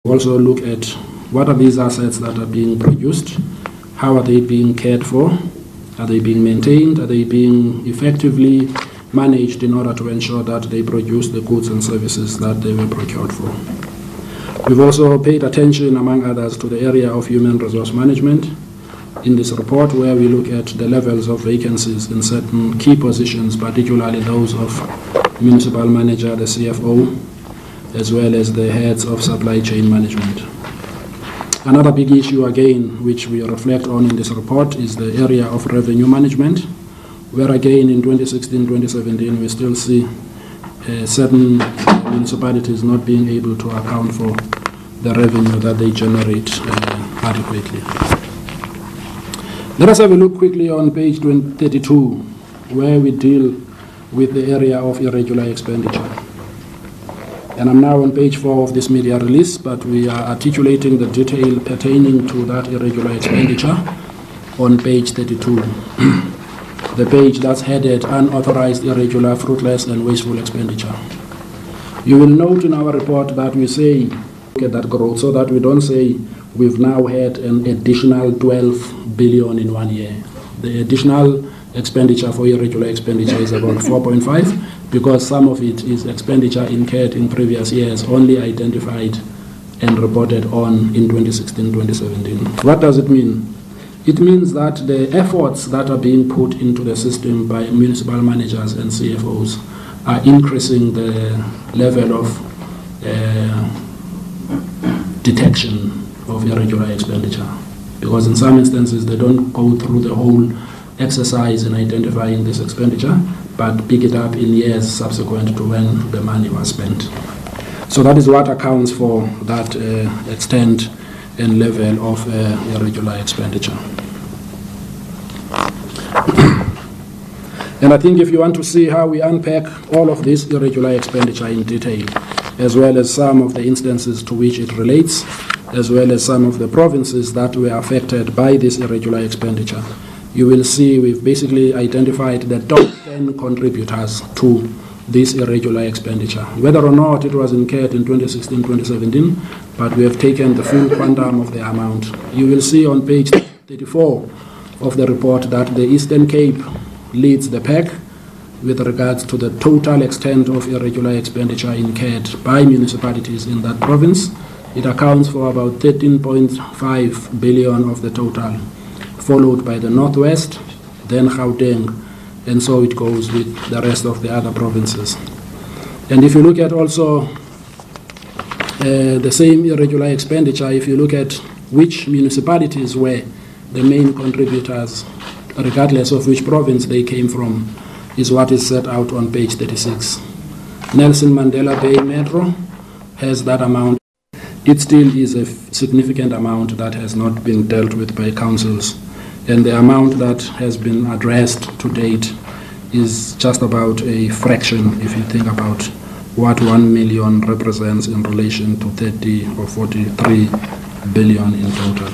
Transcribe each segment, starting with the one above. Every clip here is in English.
Also look at what are these assets that are being produced, how are they being cared for, are they being maintained, are they being effectively managed in order to ensure that they produce the goods and services that they were procured for. We've also paid attention, among others, to the area of human resource management in this report, where we look at the levels of vacancies in certain key positions, particularly those of municipal manager, the CFO, as well as the heads of supply chain management. Another big issue, again, which we reflect on in this report is the area of revenue management, where again in 2016-2017 we still see certain municipalities not being able to account for the revenue that they generate adequately. Let us have a look quickly on page 32, where we deal with the area of irregular expenditure. And I'm now on page 4 of this media release, but we are articulating the detail pertaining to that irregular expenditure on page 32. The page that's headed Unauthorized, Irregular, Fruitless and Wasteful Expenditure. You will note in our report that we say, look at that growth, so that we don't say we've now had an additional 12 billion in 1 year. The additional expenditure for irregular expenditure is about 4.5, because some of it is expenditure incurred in previous years, only identified and reported on in 2016-2017. What does it mean? It means that the efforts that are being put into the system by municipal managers and CFOs are increasing the level of detection of irregular expenditure. Because in some instances they don't go through the whole exercise in identifying this expenditure, but pick it up in years subsequent to when the money was spent. So that is what accounts for that extent and level of irregular expenditure. And I think if you want to see how we unpack all of this irregular expenditure in detail, as well as some of the instances to which it relates, as well as some of the provinces that were affected by this irregular expenditure, you will see we've basically identified the top 10 contributors to this irregular expenditure, whether or not it was incurred in 2016-2017, but we have taken the full quantum of the amount. You will see on page 34 of the report that the Eastern Cape leads the pack with regards to the total extent of irregular expenditure incurred by municipalities in that province. It accounts for about 13.5 billion of the total, followed by the Northwest, then Gauteng, and so it goes with the rest of the other provinces. And if you look at also the same irregular expenditure, if you look at which municipalities were the main contributors, regardless of which province they came from, is what is set out on page 36. Nelson Mandela Bay Metro has that amount. It still is a significant amount that has not been dealt with by councils. And the amount that has been addressed to date is just about a fraction if you think about what 1 million represents in relation to 30 or 43 billion in total.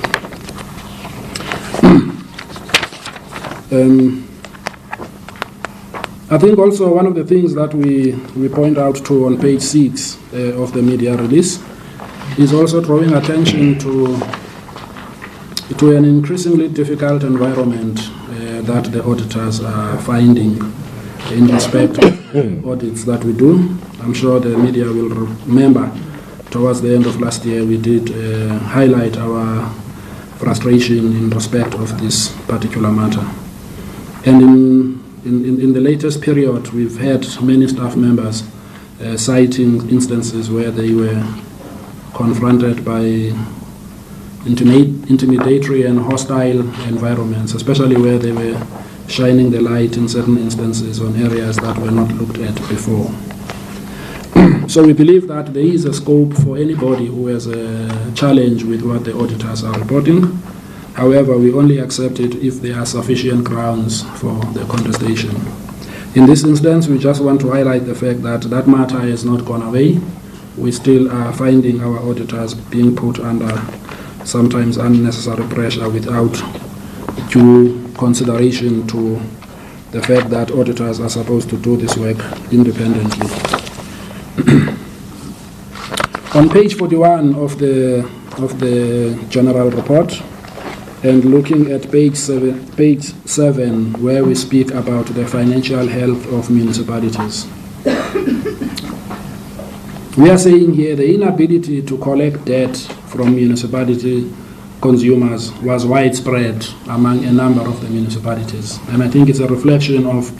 I think also one of the things that we point out to on page 6 of the media release is also drawing attention to an increasingly difficult environment that the auditors are finding in respect of audits that we do. I'm sure the media will remember towards the end of last year we did highlight our frustration in respect of this particular matter. And in the latest period, we've had many staff members citing instances where they were confronted by intimidatory and hostile environments, especially where they were shining the light in certain instances on areas that were not looked at before. So we believe that there is a scope for anybody who has a challenge with what the auditors are reporting. However, we only accept it if there are sufficient grounds for the contestation. In this instance, we just want to highlight the fact that that matter has not gone away. We still are finding our auditors being put under sometimes unnecessary pressure without due consideration to the fact that auditors are supposed to do this work independently. On page 41 of the general report, and looking at page 7, where we speak about the financial health of municipalities. We are saying here the inability to collect debt from municipality consumers was widespread among a number of the municipalities. And I think it's a reflection of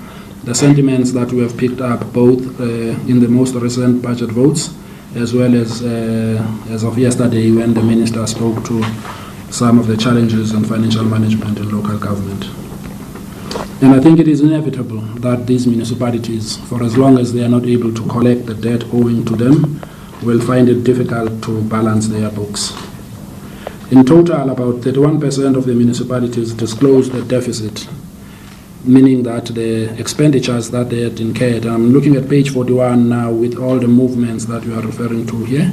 the sentiments that we have picked up both in the most recent budget votes as well as of yesterday when the minister spoke to some of the challenges in financial management in local government. And I think it is inevitable that these municipalities, for as long as they are not able to collect the debt owing to them, will find it difficult to balance their books. In total, about 31% of the municipalities disclosed a deficit, meaning that the expenditures that they had incurred, I'm looking at page 41 now with all the movements that we are referring to here,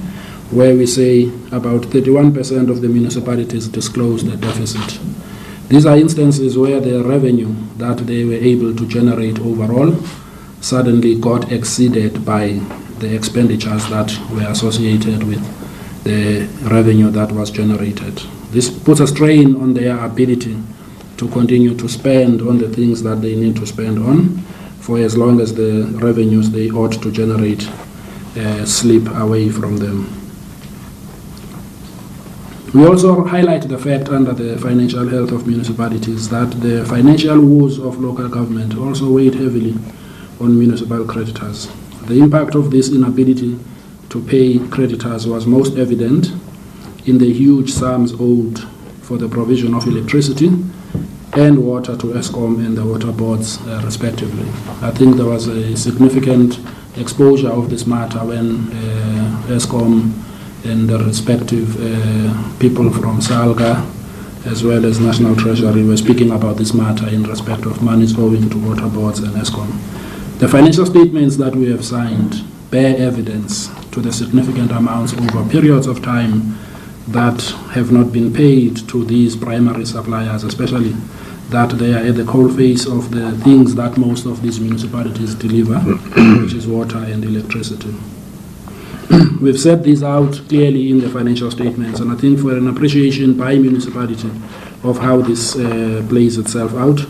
where we say about 31% of the municipalities disclosed a deficit. These are instances where the revenue that they were able to generate overall suddenly got exceeded by the expenditures that were associated with the revenue that was generated. This puts a strain on their ability to continue to spend on the things that they need to spend on for as long as the revenues they ought to generate slip away from them. We also highlight the fact under the financial health of municipalities that the financial woes of local government also weighed heavily on municipal creditors. The impact of this inability to pay creditors was most evident in the huge sums owed for the provision of electricity and water to ESCOM and the water boards respectively. I think there was a significant exposure of this matter when ESCOM and the respective people from SALGA as well as National Treasury were speaking about this matter in respect of monies owing to water boards and ESCOM. The financial statements that we have signed bear evidence to the significant amounts over periods of time that have not been paid to these primary suppliers, especially that they are at the coalface of the things that most of these municipalities deliver, which is water and electricity. We've set these out clearly in the financial statements, and I think for an appreciation by municipality of how this plays itself out,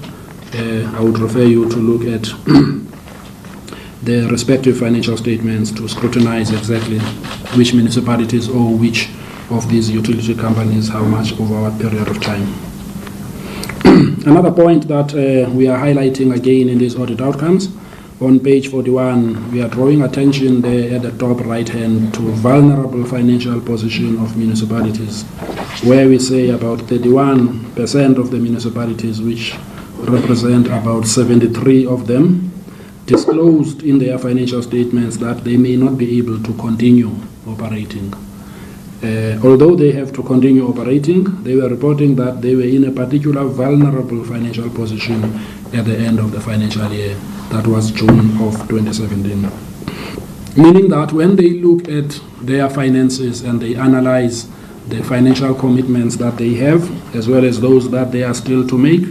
I would refer you to look at the respective financial statements to scrutinize exactly which municipalities owe which of these utility companies how much over what period of time. Another point that we are highlighting again in these audit outcomes, on page 41, we are drawing attention there at the top right hand to vulnerable financial position of municipalities, where we say about 31% of the municipalities, which represent about 73 of them, disclosed in their financial statements that they may not be able to continue operating. Although they have to continue operating, they were reporting that they were in a particular vulnerable financial position at the end of the financial year. That was June of 2017. Meaning that when they look at their finances and they analyze the financial commitments that they have, as well as those that they are still to make,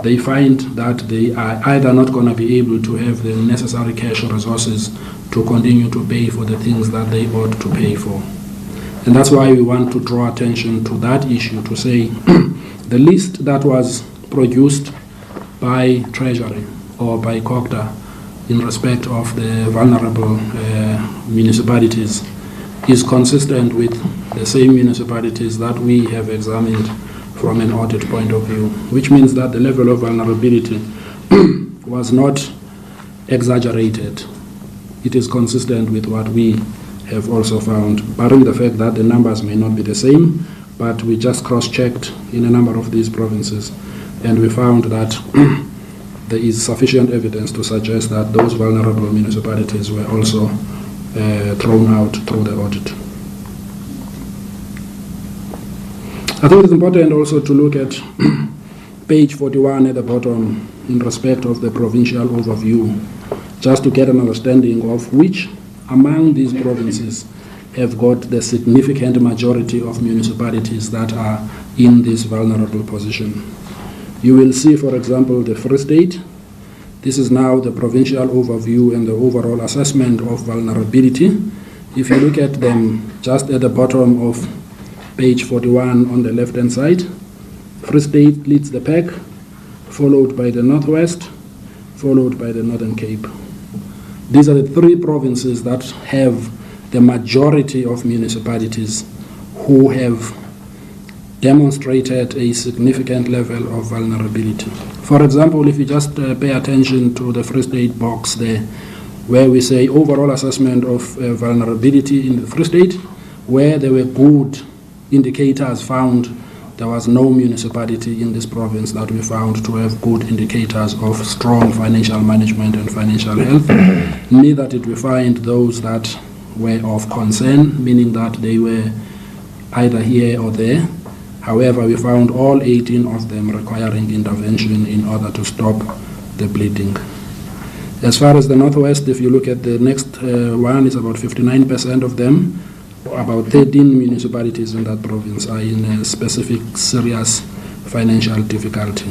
they find that they are either not going to be able to have the necessary cash resources to continue to pay for the things that they ought to pay for. And that's why we want to draw attention to that issue, to say the list that was produced by Treasury or by COGTA in respect of the vulnerable municipalities is consistent with the same municipalities that we have examined from an audit point of view, which means that the level of vulnerability was not exaggerated. It is consistent with what we have also found, barring the fact that the numbers may not be the same, but we just cross-checked in a number of these provinces, and we found that there is sufficient evidence to suggest that those vulnerable municipalities were also thrown out through the audit. I think it's important also to look at page 41 at the bottom in respect of the provincial overview, just to get an understanding of which among these provinces have got the significant majority of municipalities that are in this vulnerable position. You will see, for example, the Free State. This is now the provincial overview and the overall assessment of vulnerability if you look at them just at the bottom of page 41 on the left-hand side, Free State leads the pack, followed by the Northwest, followed by the Northern Cape. These are the three provinces that have the majority of municipalities who have demonstrated a significant level of vulnerability. For example, if you just pay attention to the Free State box there, where we say overall assessment of vulnerability in the Free State, where there were good indicators found, there was no municipality in this province that we found to have good indicators of strong financial management and financial health. Neither did we find those that were of concern, meaning that they were either here or there. However, we found all 18 of them requiring intervention in order to stop the bleeding. As far as the Northwest, if you look at the next one, is about 59% of them. About 13 municipalities in that province are in a specific serious financial difficulty,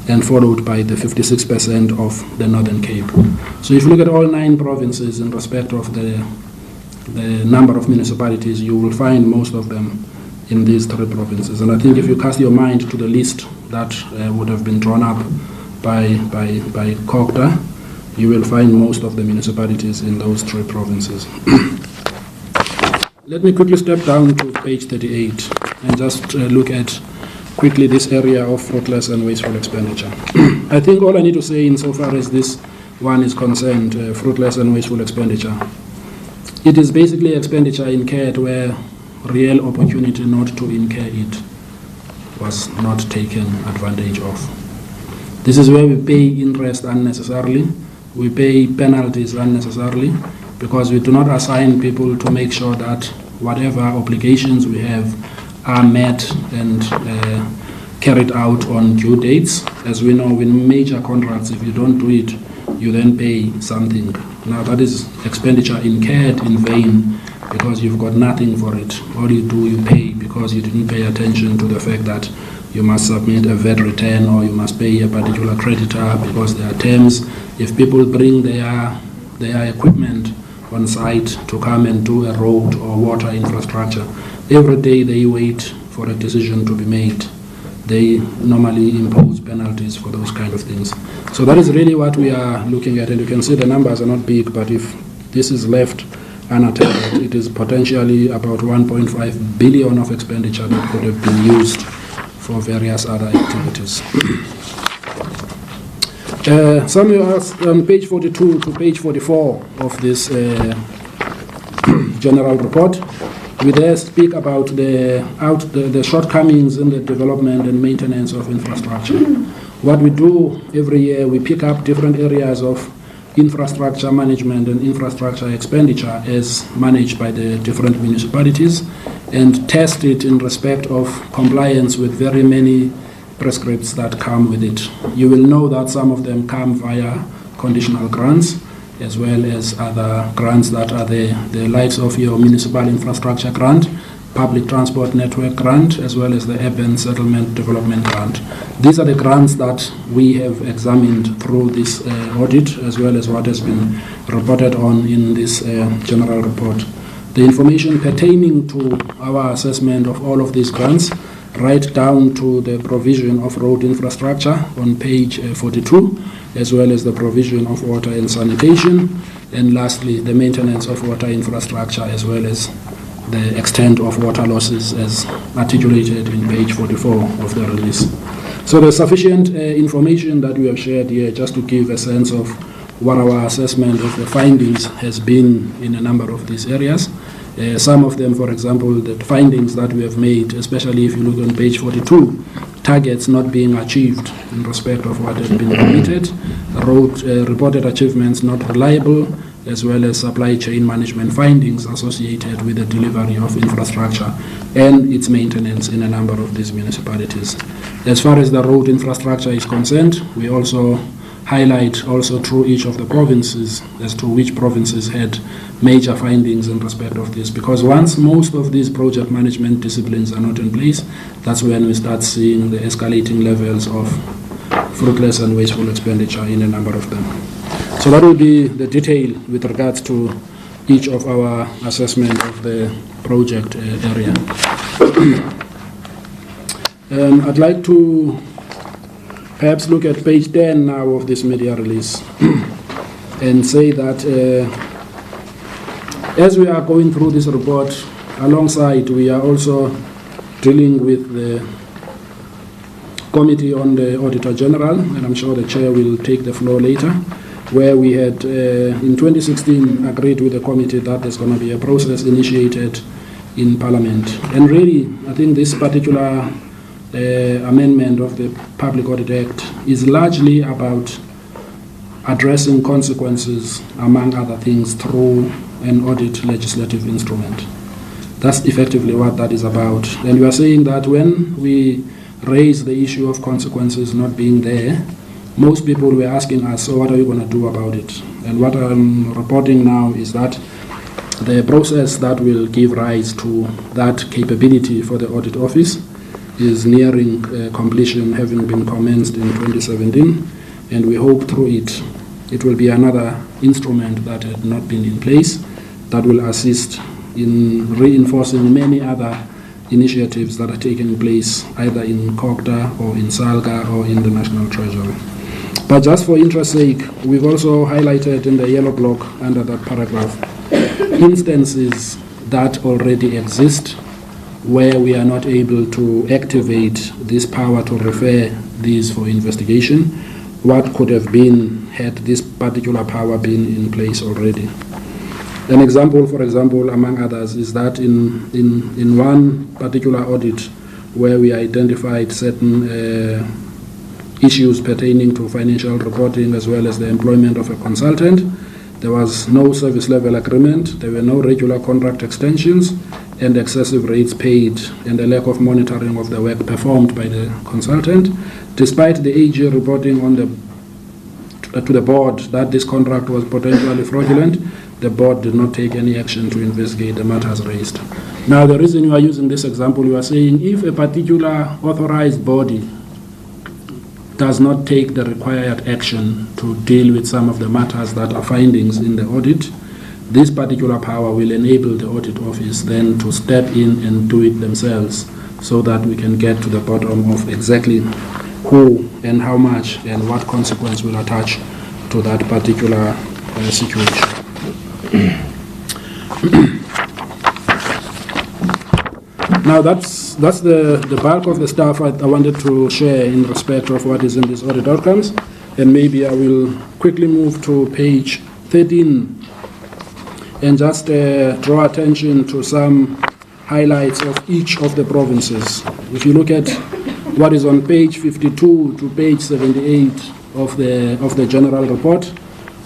and followed by the 56% of the Northern Cape. So if you look at all 9 provinces in respect of the number of municipalities, you will find most of them in these 3 provinces. And I think if you cast your mind to the list that would have been drawn up by COGTA, you will find most of the municipalities in those 3 provinces. Let me quickly step down to page 38 and just look at quickly this area of fruitless and wasteful expenditure. I think all I need to say insofar as this one is concerned, fruitless and wasteful expenditure, it is basically expenditure incurred where real opportunity not to incur it was not taken advantage of. This is where we pay interest unnecessarily, we pay penalties unnecessarily, because we do not assign people to make sure that whatever obligations we have are met and carried out on due dates. As we know, in major contracts, if you don't do it, you then pay something. Now that is expenditure incurred in vain because you've got nothing for it. All you do, you pay because you didn't pay attention to the fact that you must submit a VAT return or you must pay a particular creditor because there are terms. If people bring their equipment on site to come and do a road or water infrastructure, every day they wait for a decision to be made. They normally impose penalties for those kind of things. So that is really what we are looking at, and you can see the numbers are not big, but if this is left unattended, it is potentially about 1.5 billion of expenditure that could have been used for various other activities. Somewhere on page 42 to page 44 of this general report, we there speak about the shortcomings in the development and maintenance of infrastructure. What we do every year, we pick up different areas of infrastructure management and infrastructure expenditure as managed by the different municipalities and test it in respect of compliance with very many prescripts that come with it. You will know that some of them come via conditional grants as well as other grants that are the likes of your municipal infrastructure grant, public transport network grant, as well as the urban settlement development grant. These are the grants that we have examined through this audit, as well as what has been reported on in this general report. The information pertaining to our assessment of all of these grants, right down to the provision of road infrastructure on page 42, as well as the provision of water and sanitation, and lastly, the maintenance of water infrastructure, as well as the extent of water losses as articulated in page 44 of the release. So there's sufficient information that we have shared here just to give a sense of what our assessment of the findings has been in a number of these areas. Some of them, for example, the findings that we have made, especially if you look on page 42, targets not being achieved in respect of what had been committed, road reported achievements not reliable, as well as supply chain management findings associated with the delivery of infrastructure and its maintenance in a number of these municipalities. As far as the road infrastructure is concerned, we also highlight also through each of the provinces as to which provinces had major findings in respect of this, because once most of these project management disciplines are not in place, that's when we start seeing the escalating levels of fruitless and wasteful expenditure in a number of them. So that will be the detail with regards to each of our assessment of the project area. I'd like to perhaps look at page 10 now of this media release and say that as we are going through this report, alongside we are also dealing with the committee on the Auditor General, and I'm sure the chair will take the floor later, where we had in 2016 agreed with the committee that there's going to be a process initiated in Parliament. And really, I think this particular amendment of the Public Audit Act is largely about addressing consequences, among other things, through an audit legislative instrument. That's effectively what that is about. And we are saying that when we raise the issue of consequences not being there, most people were asking us, so what are you going to do about it? And what I'm reporting now is that the process that will give rise to that capability for the audit office is nearing completion, having been commenced in 2017, and we hope through it will be another instrument that had not been in place that will assist in reinforcing many other initiatives that are taking place either in COGTA or in SALGA or in the National Treasury. But just for interest's sake, we've also highlighted in the yellow block under that paragraph instances that already exist where we are not able to activate this power to refer these for investigation. What could have been had this particular power been in place already? An example, for example, among others, is that in one particular audit where we identified certain issues pertaining to financial reporting as well as the employment of a consultant, there was no service level agreement, there were no regular contract extensions, and excessive rates paid, and a lack of monitoring of the work performed by the consultant. Despite the AG reporting on to the board that this contract was potentially fraudulent, the board did not take any action to investigate the matters raised. Now, the reason you are using this example, you are saying if a particular authorized body does not take the required action to deal with some of the matters that are findings in the audit, this particular power will enable the audit office then to step in and do it themselves so that we can get to the bottom of exactly who and how much and what consequence will attach to that particular situation. Now that's the bulk of the stuff I wanted to share in respect of what is in these audit outcomes, and maybe I will quickly move to page 13 and just draw attention to some highlights of each of the provinces. If you look at what is on page 52 to page 78 of the general report,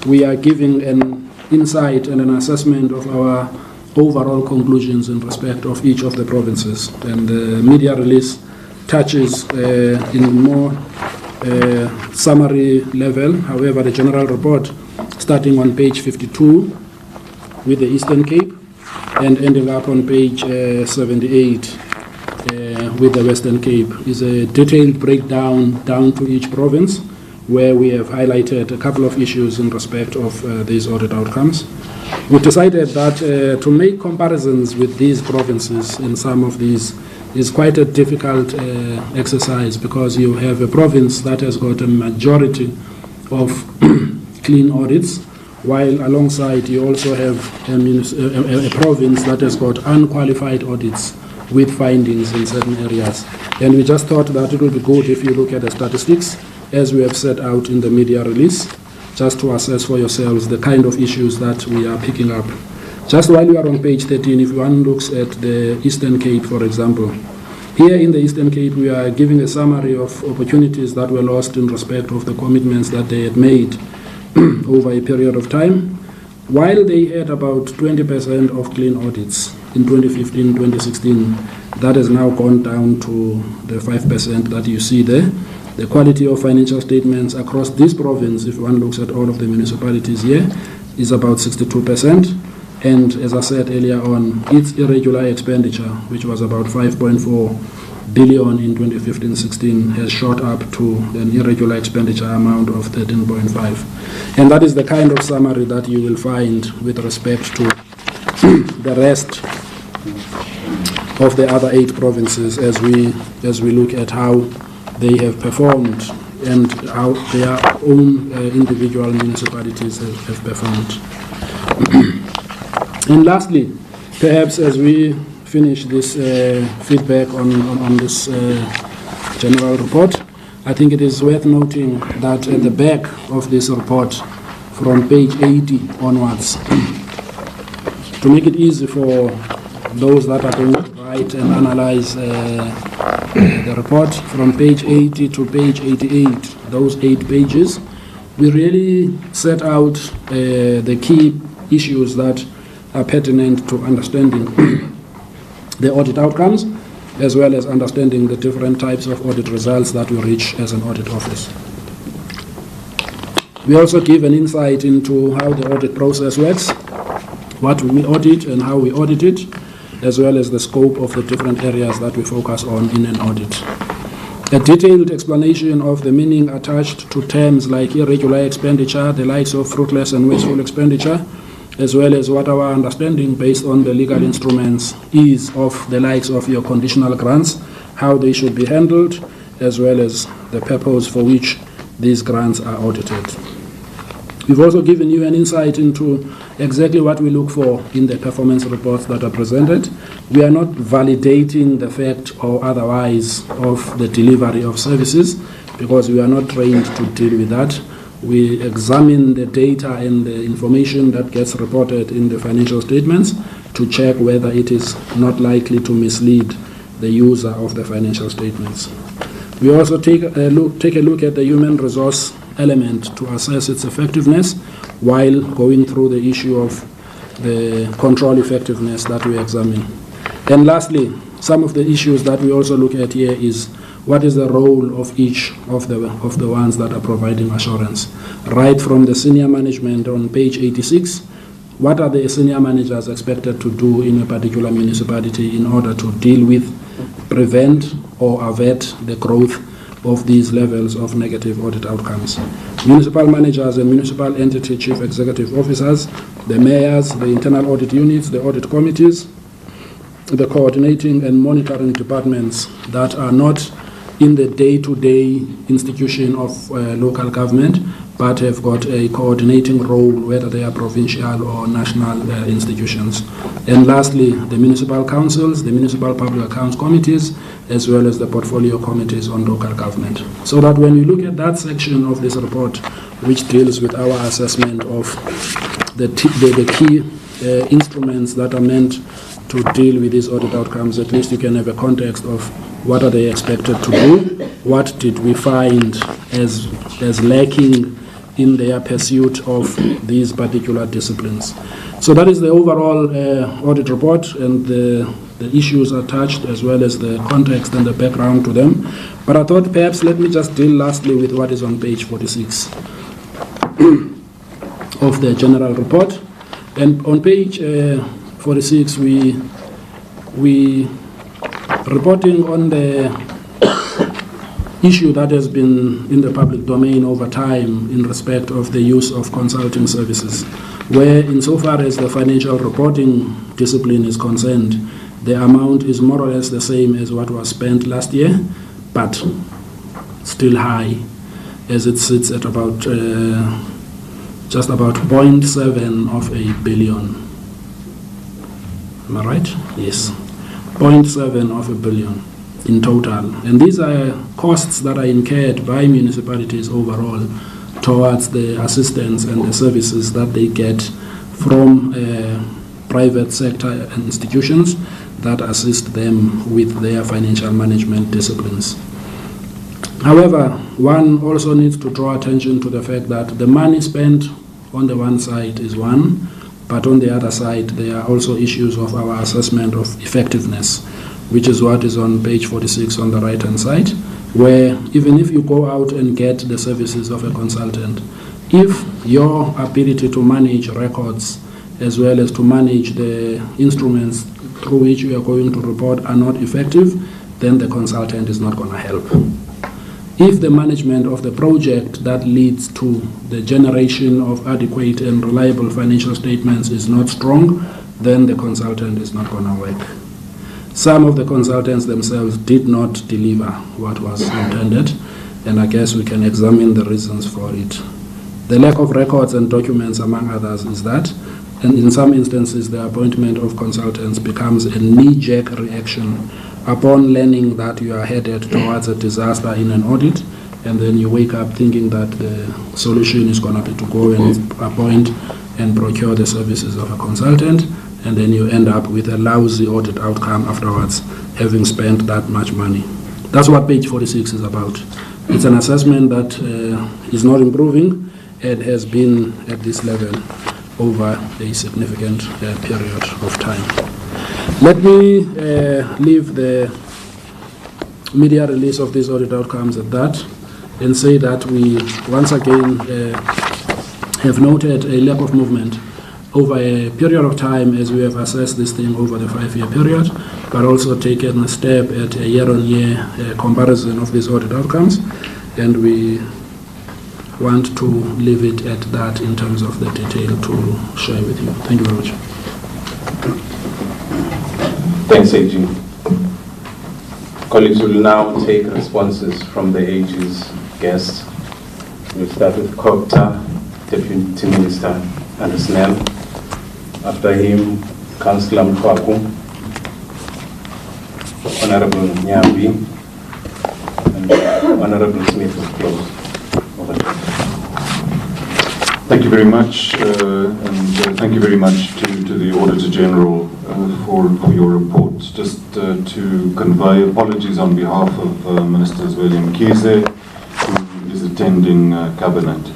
we are giving an insight and an assessment of our overall conclusions in respect of each of the provinces. And the media release touches in more summary level. However, the general report, starting on page 52 with the Eastern Cape and ending up on page 78 with the Western Cape, is a detailed breakdown down to each province, where we have highlighted a couple of issues in respect of these audit outcomes. We decided that to make comparisons with these provinces in some of these is quite a difficult exercise, because you have a province that has got a majority of clean audits, while alongside you also have a province that has got unqualified audits with findings in certain areas. And we just thought that it would be good if you look at the statistics as we have set out in the media release, just to assess for yourselves the kind of issues that we are picking up. Just while you are on page 13, if one looks at the Eastern Cape, for example, here in the Eastern Cape we are giving a summary of opportunities that were lost in respect of the commitments that they had made over a period of time. While they had about 20% of clean audits in 2015-2016, that has now gone down to the 5% that you see there. The quality of financial statements across this province, if one looks at all of the municipalities here, is about 62%. And as I said earlier on, its irregular expenditure, which was about 5.4 billion in 2015-16, has shot up to an irregular expenditure amount of 13.5. And that is the kind of summary that you will find with respect to the rest of the other 8 provinces as we look at how they have performed and how their own individual municipalities have performed. And lastly, perhaps as we finish this feedback on this general report, I think it is worth noting that at the back of this report, from page 80 onwards, to make it easy for those that are going to write and analyze the report, from page 80 to page 88, those 8 pages, we really set out the key issues that are pertinent to understanding the audit outcomes, as well as understanding the different types of audit results that we reach as an audit office. We also give an insight into how the audit process works, what we audit and how we audit it, as well as the scope of the different areas that we focus on in an audit. A detailed explanation of the meaning attached to terms like irregular expenditure, the likes of fruitless and wasteful expenditure, as well as what our understanding based on the legal instruments is of the likes of your conditional grants, how they should be handled, as well as the purpose for which these grants are audited. We've also given you an insight into exactly what we look for in the performance reports that are presented. We are not validating the fact or otherwise of the delivery of services, because we are not trained to deal with that. We examine the data and the information that gets reported in the financial statements to check whether it is not likely to mislead the user of the financial statements. We also take a look at the human resource element to assess its effectiveness while going through the issue of the control effectiveness that we examine. And lastly, some of the issues that we also look at here is what is the role of each of the ones that are providing assurance. Right from the senior management on page 86, what are the senior managers expected to do in a particular municipality in order to deal with, prevent or avert the growth of these levels of negative audit outcomes. Municipal managers and municipal entity chief executive officers, the mayors, the internal audit units, the audit committees, the coordinating and monitoring departments that are not in the day-to-day institution of local government, but have got a coordinating role, whether they are provincial or national institutions. And lastly, the municipal councils, the municipal public accounts committees, as well as the portfolio committees on local government. So that when you look at that section of this report, which deals with our assessment of the key instruments that are meant to deal with these audit outcomes, at least you can have a context of what are they expected to do, what did we find as lacking in their pursuit of these particular disciplines. So that is the overall audit report and the issues attached, as well as the context and the background to them. But I thought perhaps let me just deal lastly with what is on page 46 of the general report. And on page 46, we reporting on the issue that has been in the public domain over time in respect of the use of consulting services, where insofar as the financial reporting discipline is concerned, the amount is more or less the same as what was spent last year, but still high, as it sits at about just about 0.7 of a billion. Am I right? Yes. 0.7 of a billion in total. And these are costs that are incurred by municipalities overall towards the assistance and the services that they get from private sector institutions that assist them with their financial management disciplines. However, one also needs to draw attention to the fact that the money spent on the one side is one, but on the other side, there are also issues of our assessment of effectiveness, which is what is on page 46 on the right-hand side, where even if you go out and get the services of a consultant, if your ability to manage records as well as to manage the instruments through which you are going to report are not effective, then the consultant is not going to help. If the management of the project that leads to the generation of adequate and reliable financial statements is not strong, then the consultant is not going to work. Some of the consultants themselves did not deliver what was intended, and I guess we can examine the reasons for it. The lack of records and documents, among others, is that, and in some instances, the appointment of consultants becomes a knee-jerk reaction upon learning that you are headed towards a disaster in an audit, and then you wake up thinking that the solution is going to be to go and appoint and procure the services of a consultant, and then you end up with a lousy audit outcome afterwards, having spent that much money. That's what page 46 is about. It's an assessment that is not improving and has been at this level over a significant period of time. Let me leave the media release of these audit outcomes at that and say that we once again have noted a lack of movement over a period of time as we have assessed this thing over the 5-year period, but also taken a step at a year-on-year comparison of these audit outcomes, and we want to leave it at that in terms of the detail to share with you. Thank you very much. Thanks, AG. Colleagues will now take responses from the AG's guests. We'll start with Kopta, Deputy Minister Anderson. After him, Councillor Mkwaku, Honorable Nyambi, and Honorable Smith is closed. Thank you very much, and thank you very much to the Auditor General for your report. Just to convey apologies on behalf of Minister William Kize, who is attending Cabinet.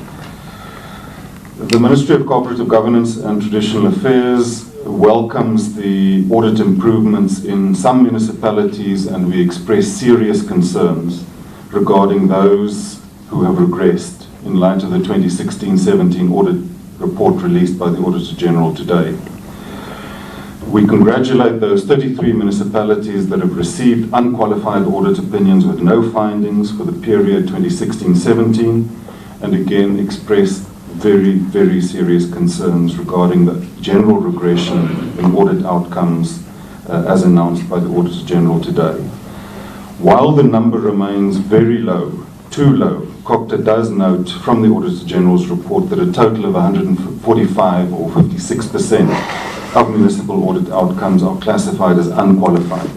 The Ministry of Cooperative Governance and Traditional Affairs welcomes the audit improvements in some municipalities, and we express serious concerns regarding those who have regressed in light of the 2016-17 audit report released by the Auditor General today. We congratulate those 33 municipalities that have received unqualified audit opinions with no findings for the period 2016-17, and again express very, very serious concerns regarding the general regression in audit outcomes as announced by the Auditor General today. While the number remains very low, too low, COPTA does note from the Auditor General's report that a total of 145 or 56% of municipal audit outcomes are classified as unqualified.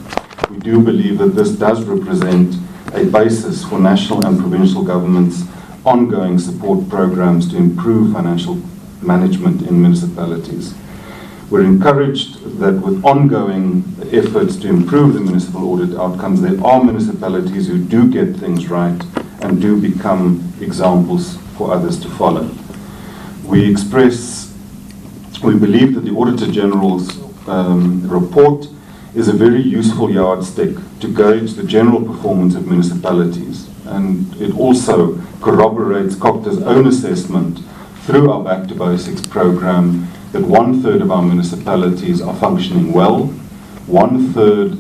We do believe that this does represent a basis for national and provincial governments' ongoing support programs to improve financial management in municipalities. We're encouraged that with ongoing efforts to improve the municipal audit outcomes, there are municipalities who do get things right and do become examples for others to follow. We believe that the Auditor General's report is a very useful yardstick to gauge the general performance of municipalities, and it also corroborates COPTA's own assessment through our Back to Basics program that 1/3 of our municipalities are functioning well, 1/3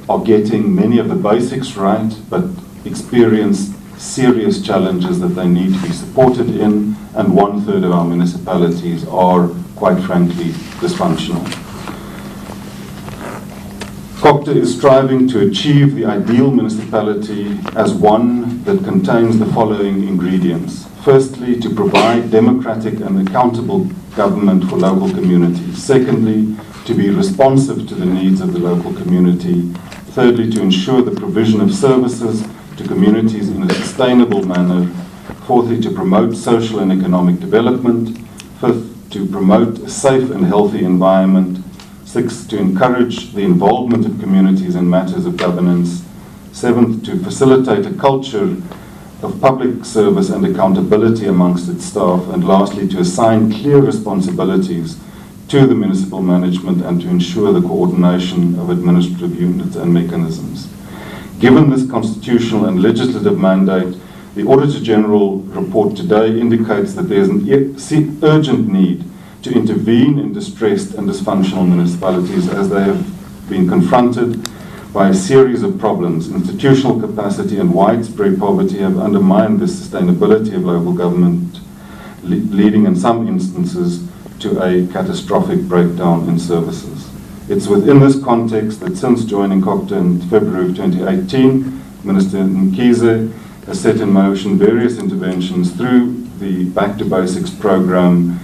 are getting many of the basics right, but experience serious challenges that they need to be supported in, and 1/3 of our municipalities are, quite frankly, dysfunctional. COPTA is striving to achieve the ideal municipality as one that contains the following ingredients. Firstly, to provide democratic and accountable government for local communities. Secondly, to be responsive to the needs of the local community. Thirdly, to ensure the provision of services to communities in a sustainable manner. Fourthly, to promote social and economic development. Fifth, to promote a safe and healthy environment. Sixth, to encourage the involvement of communities in matters of governance. Seventh, to facilitate a culture of public service and accountability amongst its staff. And lastly, to assign clear responsibilities to the municipal management and to ensure the coordination of administrative units and mechanisms. Given this constitutional and legislative mandate, the Auditor General report today indicates that there is an urgent need to intervene in distressed and dysfunctional municipalities as they have been confronted by a series of problems. Institutional capacity and widespread poverty have undermined the sustainability of local government, leading in some instances to a catastrophic breakdown in services. It's within this context that since joining COCTA in February of 2018, Minister Mkhize has set in motion various interventions through the Back to Basics program,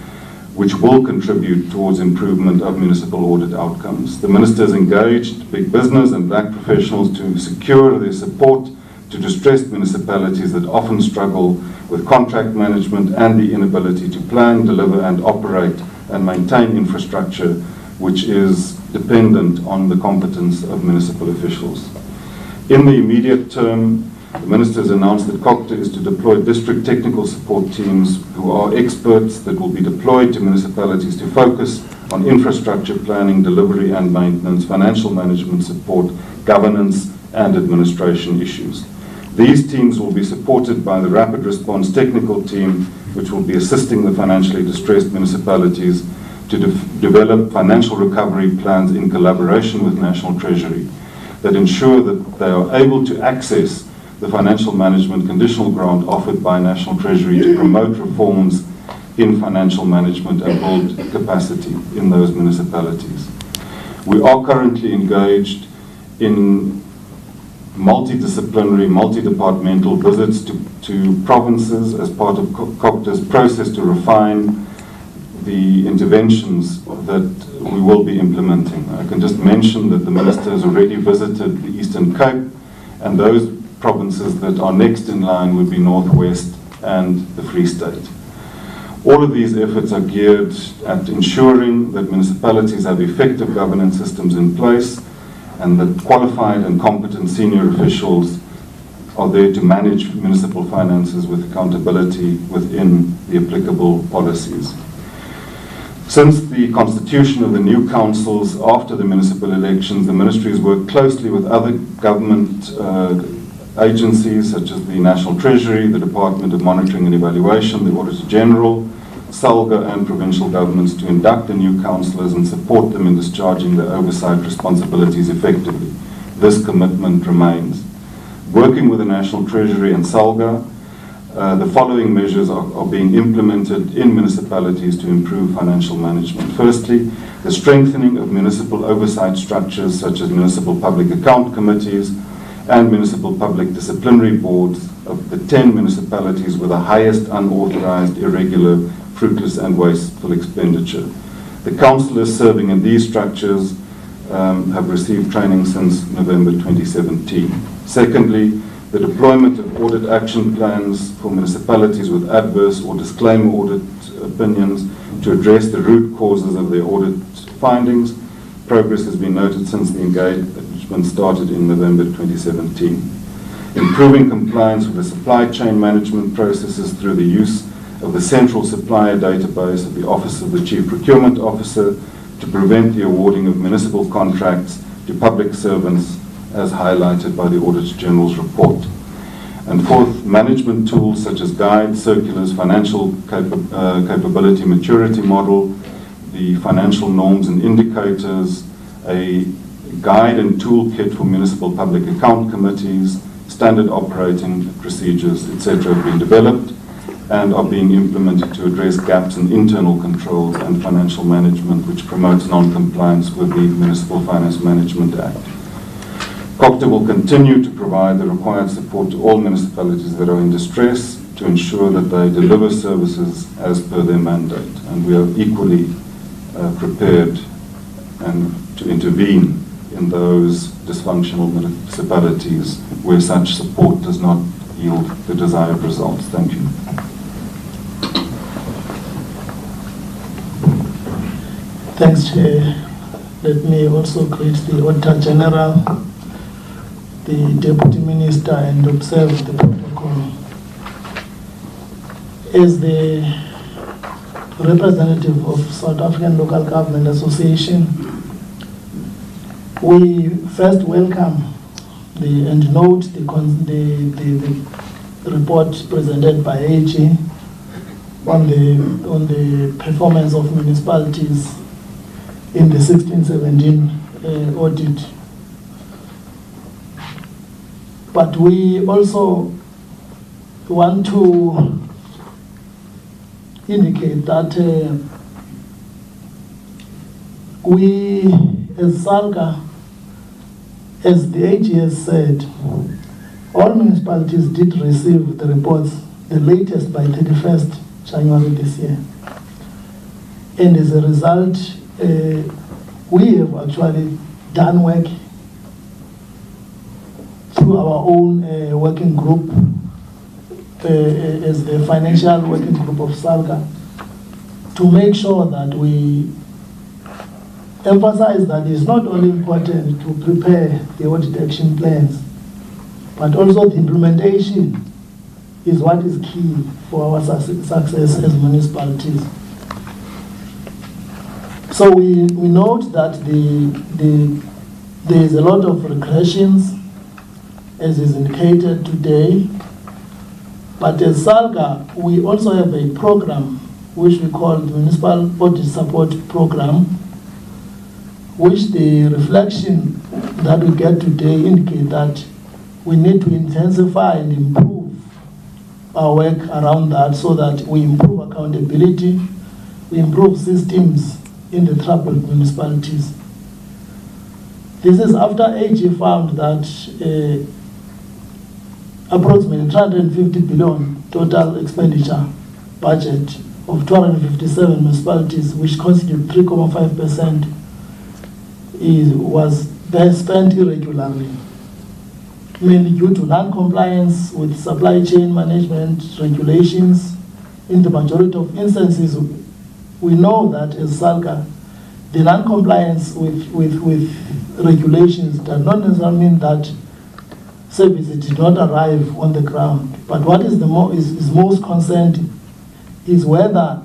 which will contribute towards improvement of municipal audit outcomes. The Minister has engaged big business and black professionals to secure their support to distressed municipalities that often struggle with contract management and the inability to plan, deliver and operate and maintain infrastructure which is dependent on the competence of municipal officials. In the immediate term, the Minister has announced that COCTA is to deploy district technical support teams who are experts that will be deployed to municipalities to focus on infrastructure planning, delivery and maintenance, financial management support, governance and administration issues. These teams will be supported by the Rapid Response Technical Team, which will be assisting the financially distressed municipalities to develop financial recovery plans in collaboration with National Treasury that ensure that they are able to access the financial management conditional grant offered by National Treasury to promote reforms in financial management and build capacity in those municipalities. We are currently engaged in multidisciplinary, multi-departmental visits to provinces as part of COCTA's process to refine the interventions that we will be implementing. I can just mention that the Minister has already visited the Eastern Cape, and those provinces that are next in line would be North West and the Free State. All of these efforts are geared at ensuring that municipalities have effective governance systems in place and that qualified and competent senior officials are there to manage municipal finances with accountability within the applicable policies. Since the constitution of the new councils after the municipal elections, the Ministry has worked closely with other government agencies such as the National Treasury, the Department of Monitoring and Evaluation, the Auditor General, SALGA and provincial governments to induct the new councillors and support them in discharging their oversight responsibilities effectively. This commitment remains. Working with the National Treasury and SALGA, the following measures are being implemented in municipalities to improve financial management. Firstly, the strengthening of municipal oversight structures such as municipal public account committees and municipal public disciplinary boards of the 10 municipalities with the highest unauthorized, irregular, fruitless and wasteful expenditure. The councillors serving in these structures have received training since November 2017. Secondly, the deployment of audit action plans for municipalities with adverse or disclaimer audit opinions to address the root causes of their audit findings. Progress has been noted since the engagement started in November 2017. Improving compliance with the supply chain management processes through the use of the central supplier database of the Office of the Chief Procurement Officer to prevent the awarding of municipal contracts to public servants as highlighted by the Auditor General's report. And fourth, management tools such as guides, circulars, financial capability maturity model, the financial norms and indicators, a guide and toolkit for municipal public account committees, standard operating procedures, etc. have been developed and are being implemented to address gaps in internal controls and financial management which promotes non-compliance with the Municipal Finance Management Act. COCTA will continue to provide the required support to all municipalities that are in distress to ensure that they deliver services as per their mandate, and we are equally prepared to intervene in those dysfunctional municipalities where such support does not yield the desired results. Thank you. Thanks, Chair. Let me also greet the Auditor General, the Deputy Minister, and observe the protocol. As the representative of South African Local Government Association, we first welcome and note the report presented by AG on the performance of municipalities in the 16-17 audit. But we also want to indicate that we, as SALGA, as the AG has said, all municipalities did receive the reports, the latest by 31st January this year. And as a result, we have actually done work through our own working group, as the financial working group of SALGA, to make sure that we emphasize that it's not only important to prepare the audit action plans, but also the implementation is what is key for our success as municipalities. So we note that there is a lot of regressions, as is indicated today, but as SALGA, we also have a program which we call the Municipal Audit Support Program, which the reflection that we get today indicate that we need to intensify and improve our work around that so that we improve accountability, we improve systems in the troubled municipalities. This is after AG found that approximately 350 billion total expenditure budget of 257 municipalities, which constitute 3.5%, was spent irregularly, mainly due to non-compliance with supply chain management regulations. In the majority of instances, we know that as SALGA, the non-compliance with regulations does not necessarily mean that services did not arrive on the ground. But what is most concerned is whether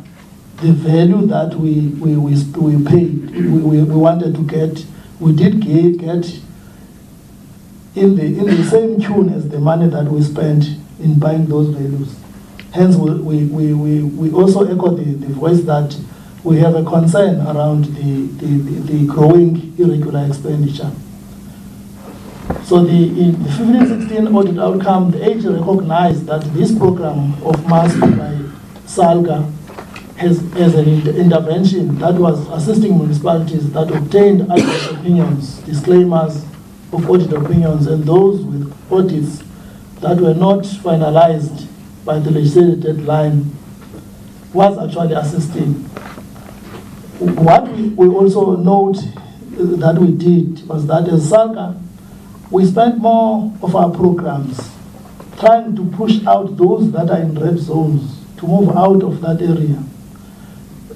the value that we paid, we wanted to get, we did get in the same tune as the money that we spent in buying those values. Hence, we also echo the voice that we have a concern around the growing irregular expenditure. So in the 15-16 audit outcome, the AG recognized that this program of MASP by SALGA has an intervention that was assisting municipalities that obtained audit opinions, disclaimers of audit opinions, and those with audits that were not finalized by the legislative deadline was actually assisting. What we also note that we did was that as SALGA, we spent more of our programs trying to push out those that are in red zones to move out of that area.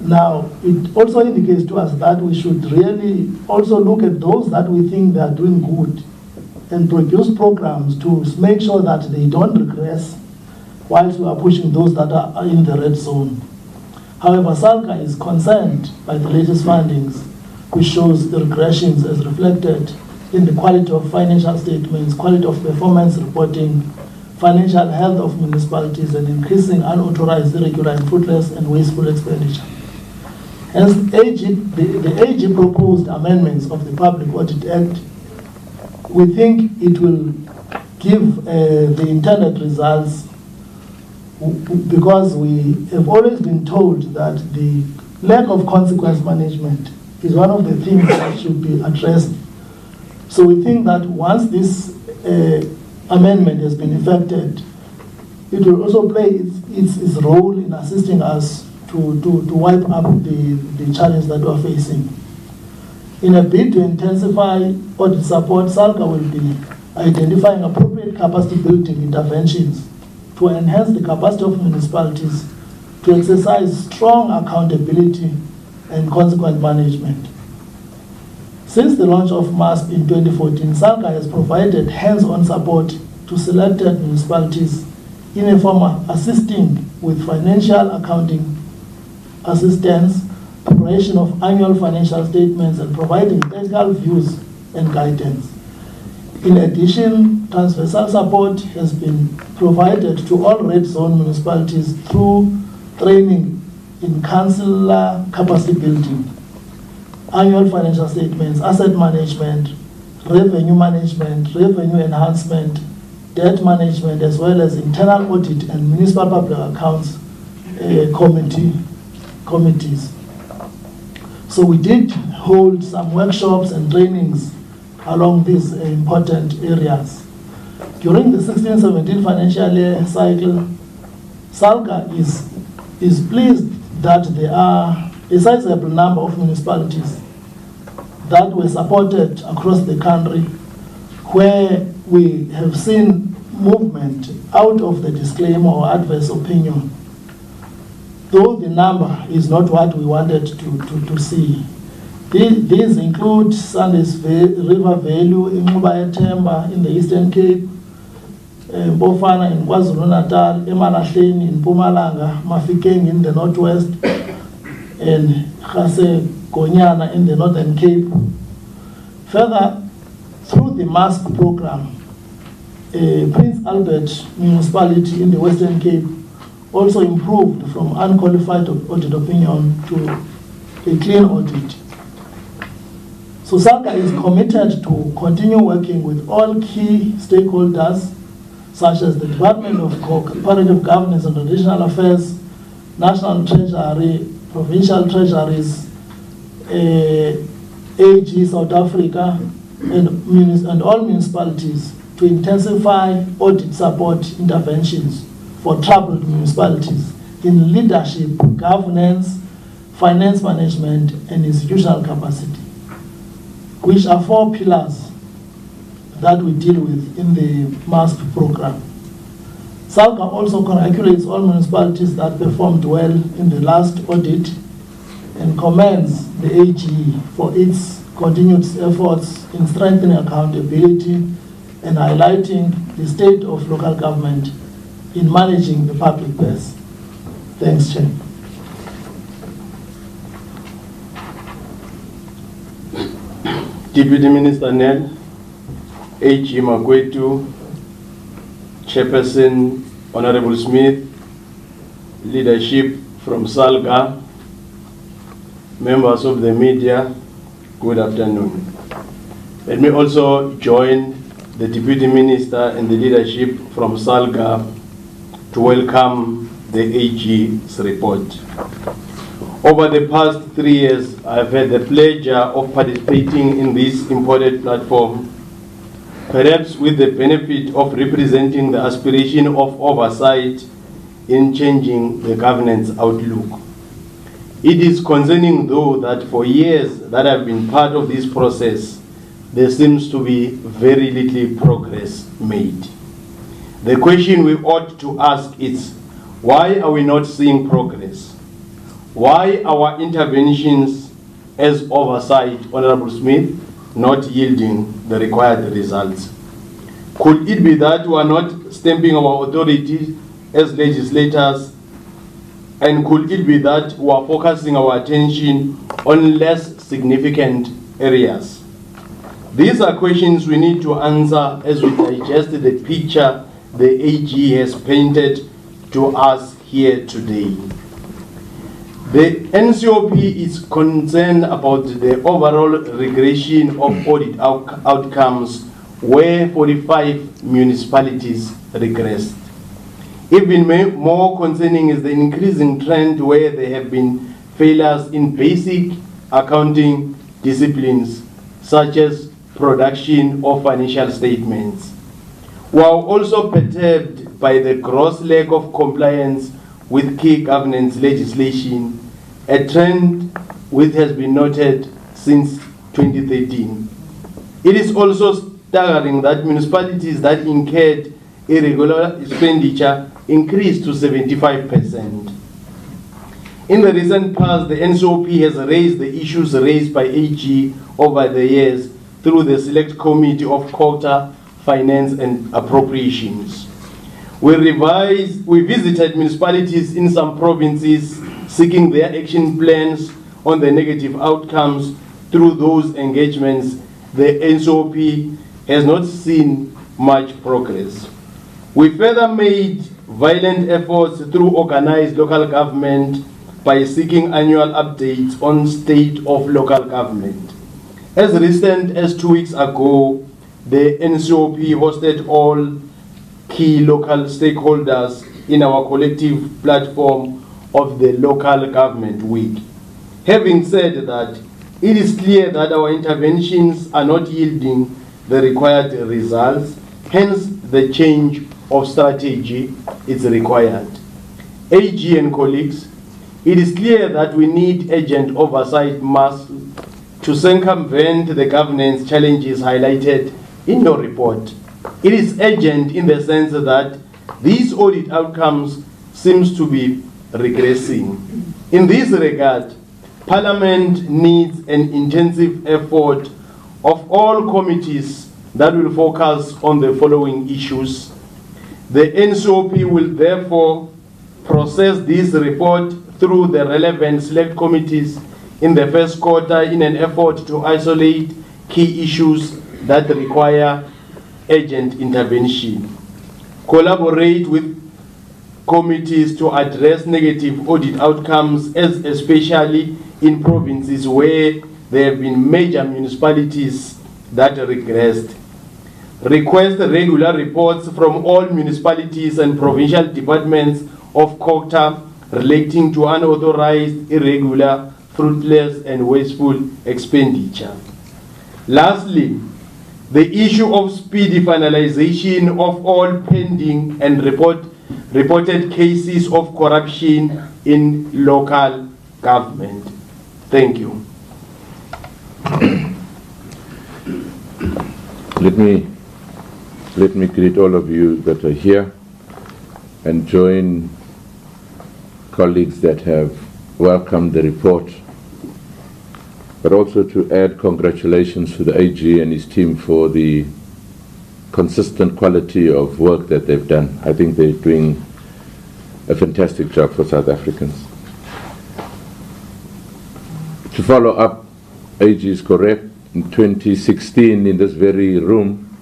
Now, it also indicates to us that we should really also look at those that we think they are doing good and produce programs to make sure that they don't regress whilst we are pushing those that are in the red zone. However, SALGA is concerned by the latest findings, which shows the regressions as reflected in the quality of financial statements, quality of performance reporting, financial health of municipalities, and increasing unauthorized, irregular, and fruitless and wasteful expenditure. Hence, the AG proposed amendments of the Public Audit Act. We think it will give the intended results, because we have always been told that the lack of consequence management is one of the things that should be addressed. So we think that once this amendment has been effected, it will also play its role in assisting us to wipe up the challenge that we are facing. In a bid to intensify audit support, SALGA will be identifying appropriate capacity building interventions to enhance the capacity of municipalities to exercise strong accountability and consequent management. Since the launch of MASP in 2014, SALGA has provided hands-on support to selected municipalities in a form of assisting with financial accounting assistance, preparation of annual financial statements, and providing technical views and guidance. In addition, transversal support has been provided to all red zone municipalities through training in councillor capacity building, annual financial statements, asset management, revenue enhancement, debt management, as well as internal audit and municipal public accounts committees. So we did hold some workshops and trainings along these important areas. During the 16-17 financial year cycle, SALGA is pleased that there are a sizable number of municipalities that were supported across the country, where we have seen movement out of the disclaimer or adverse opinion, though the number is not what we wanted to see. These include Sandys River Valley, Inquba Temba in the Eastern Cape, Bofana in KwaZulu-Natal, Emalahleni in Mpumalanga, Mafikeng in the Northwest, and Khase Gonyana in the Northern Cape. Further, through the MASP program, Prince Albert municipality in the Western Cape also improved from unqualified audit opinion to a clean audit. So SALGA is committed to continue working with all key stakeholders, such as the Department of Comparative Governance and Traditional Affairs, National Treasury, Provincial Treasuries, AG South Africa, and all municipalities to intensify audit support interventions for troubled municipalities in leadership, governance, finance management, and institutional capacity, which are 4 pillars that we deal with in the MASP program. SALGA also congratulates all municipalities that performed well in the last audit and commends the AG for its continued efforts in strengthening accountability and highlighting the state of local government in managing the public purse. Thanks, Chair. Deputy Minister Nel, AG Magwetu, Chairperson Honorable Smith, leadership from SALGA, members of the media, good afternoon. Let me also join the Deputy Minister and the leadership from SALGA to welcome the AG's report. Over the past 3 years, I've had the pleasure of participating in this important platform, perhaps with the benefit of representing the aspiration of oversight in changing the governance outlook. It is concerning, though, that for years that I've been part of this process, there seems to be very little progress made. The question we ought to ask is, why are we not seeing progress? Why our interventions as oversight, Honorable Smith, not yielding the required results? Could it be that we are not stamping our authority as legislators? And could it be that we are focusing our attention on less significant areas? These are questions we need to answer as we digest the picture the AG has painted to us here today. The NCOP is concerned about the overall regression of audit outcomes where 45 municipalities regressed. Even more concerning is the increasing trend where there have been failures in basic accounting disciplines, such as production of financial statements. We are also perturbed by the gross lack of compliance with key governance legislation, a trend which has been noted since 2013. It is also staggering that municipalities that incurred irregular expenditure increased to 75%. In the recent past, the NCOP has raised the issues raised by AG over the years through the Select Committee of Quota, Finance and Appropriations. We visited municipalities in some provinces seeking their action plans on the negative outcomes. Through those engagements, the NCOP has not seen much progress. We further made violent efforts through organized local government by seeking annual updates on state of local government. As recent as 2 weeks ago, the NCOP hosted all key local stakeholders in our collective platform of the Local Government Week. Having said that, It is clear that our interventions are not yielding the required results, hence the change of strategy is required. AG and colleagues, it is clear that we need urgent oversight muscle to circumvent the governance challenges highlighted in your report. It is urgent in the sense that these audit outcomes seems to be regressing. In this regard, Parliament needs an intensive effort of all committees that will focus on the following issues. The NCOP will therefore process this report through the relevant select committees in the first quarter in an effort to isolate key issues that require urgent intervention. Collaborate with committees to address negative audit outcomes, especially in provinces where there have been major municipalities that regressed. Request regular reports from all municipalities and provincial departments of COCTA relating to unauthorized, irregular, fruitless and wasteful expenditure. Lastly, the issue of speedy finalization of all pending and reported cases of corruption in local government. Thank you. Let me greet all of you that are here and join colleagues that have welcomed the report, but also to add congratulations to the AG and his team for the consistent quality of work that they've done. I think they're doing a fantastic job for South Africans. To follow up, AG is correct. In 2016, in this very room,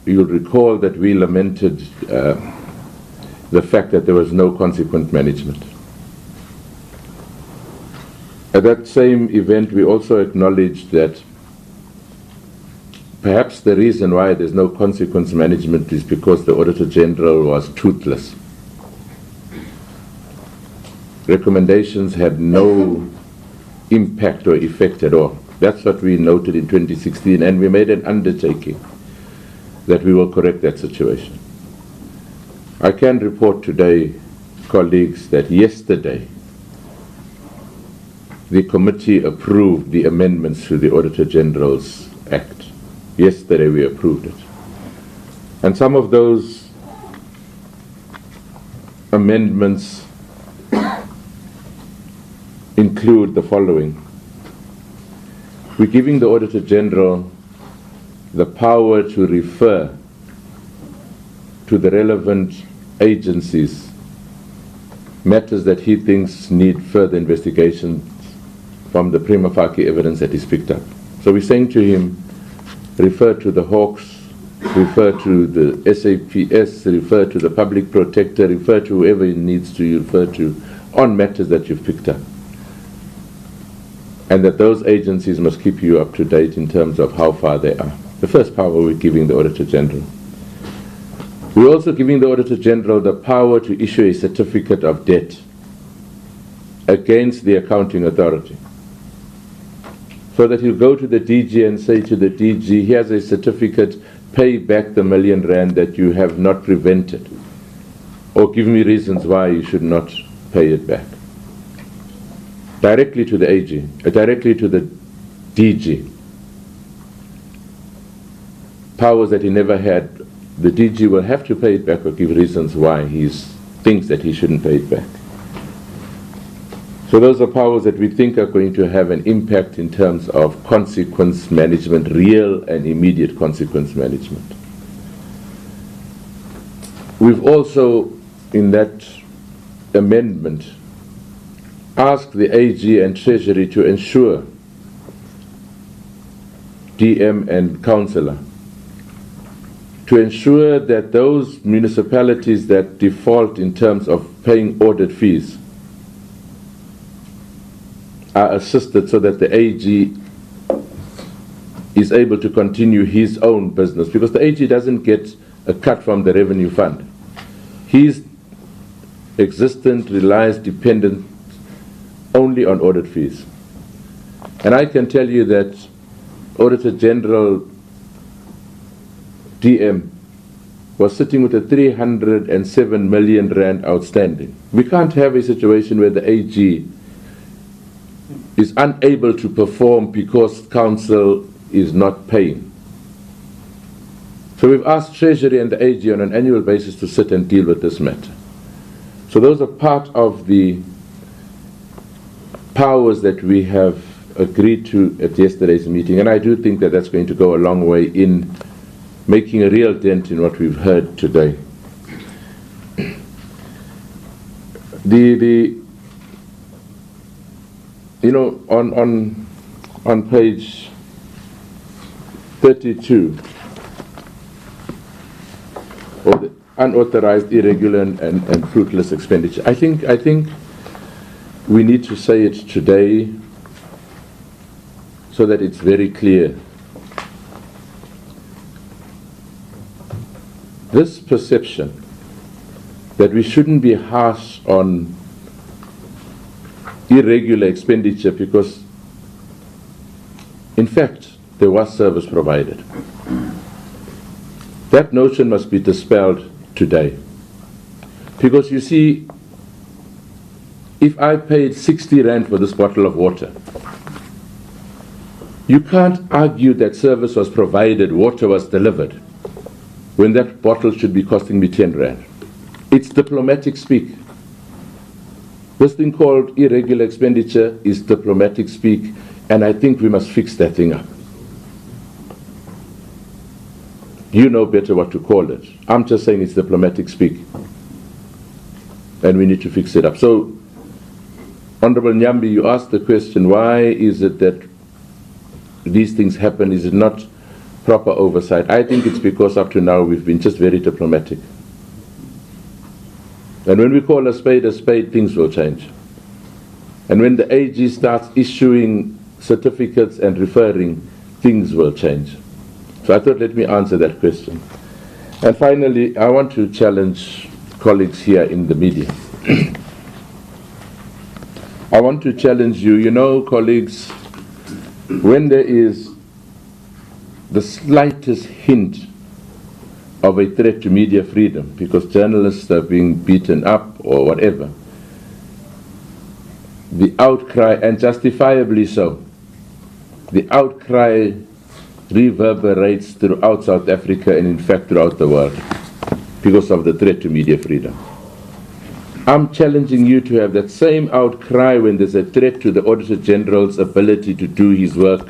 you'll recall that we lamented the fact that there was no consequent management. At that same event, we also acknowledged that perhaps the reason why there's no consequence management is because the Auditor General was toothless. Recommendations had no impact or effect at all. That's what we noted in 2016, and we made an undertaking that we will correct that situation. I can report today, colleagues, that yesterday the committee approved the amendments to the Auditor General's Act. Yesterday we approved it. And some of those amendments include the following. We're giving the Auditor General the power to refer to the relevant agencies matters that he thinks need further investigation from the prima facie evidence that is picked up. So we're saying to him, refer to the Hawks, refer to the SABC, refer to the Public Protector, refer to whoever he needs to refer to on matters that you've picked up. And that those agencies must keep you up to date in terms of how far they are. The first power we're giving the Auditor General. We're also giving the Auditor General the power to issue a certificate of debt against the accounting authority. So that he'll go to the DG and say to the DG, here's a certificate, pay back the R1 million that you have not prevented. Or give me reasons why you should not pay it back. Directly to the AG, directly to the DG. Powers that he never had, the DG will have to pay it back or give reasons why he thinks that he shouldn't pay it back. So those are powers that we think are going to have an impact in terms of consequence management, real and immediate consequence management. We've also, in that amendment, asked the AG and Treasury to ensure DM and Councillor to ensure that those municipalities that default in terms of paying audit fees are assisted so that the AG is able to continue his own business, because the AG doesn't get a cut from the revenue fund. His existence relies dependent only on audit fees. And I can tell you that Auditor General DM was sitting with a 307 million rand outstanding. We can't have a situation where the AG is unable to perform because council is not paying. So we've asked Treasury and the AG on an annual basis to sit and deal with this matter. So those are part of the powers that we have agreed to at yesterday's meeting, and I do think that that's going to go a long way in making a real dent in what we've heard today. You know, on page 32, or the unauthorized, irregular, and fruitless expenditure, I think we need to say it today so that it's very clear. This perception that we shouldn't be harsh on irregular expenditure because, in fact, there was service provided. That notion must be dispelled today. Because you see, if I paid 60 rand for this bottle of water, you can't argue that service was provided, water was delivered, when that bottle should be costing me 10 rand. It's diplomatic speak. This thing called irregular expenditure is diplomatic speak, and I think we must fix that thing up. You know better what to call it. I'm just saying it's diplomatic speak, and we need to fix it up. So, Honorable Nyambi, you asked the question, why is it that these things happen? Is it not proper oversight? I think it's because up to now we've been just very diplomatic. And when we call a spade, things will change. And when the AG starts issuing certificates and referring, things will change. So I thought, let me answer that question. And finally, I want to challenge colleagues here in the media. I want to challenge you. You know, colleagues, when there is the slightest hint of a threat to media freedom, because journalists are being beaten up or whatever, the outcry, and justifiably so, the outcry reverberates throughout South Africa and in fact throughout the world because of the threat to media freedom. I'm challenging you to have that same outcry when there's a threat to the Auditor General's ability to do his work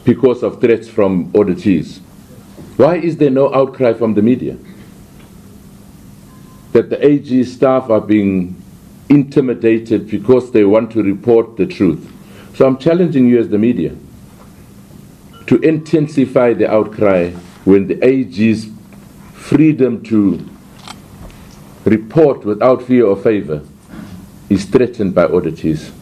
because of threats from auditees. Why is there no outcry from the media? That the AG staff are being intimidated because they want to report the truth. So I'm challenging you as the media to intensify the outcry when the AG's freedom to report without fear or favor is threatened by auditees.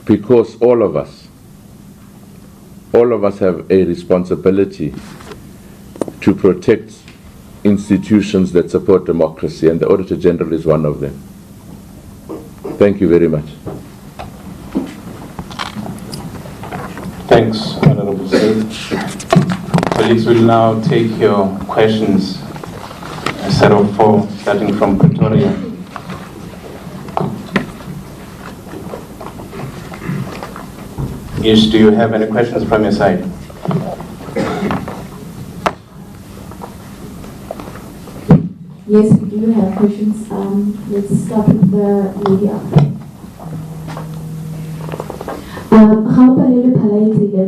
Because all of us have a responsibility to protect institutions that support democracy, and the Auditor General is one of them. Thank you very much. Thanks, Honorable Sir. Colleagues, will now take your questions, a set of 4, starting from Pretoria. Ish, do you have any questions from your side? Yes, we do have questions. Let's start with the media.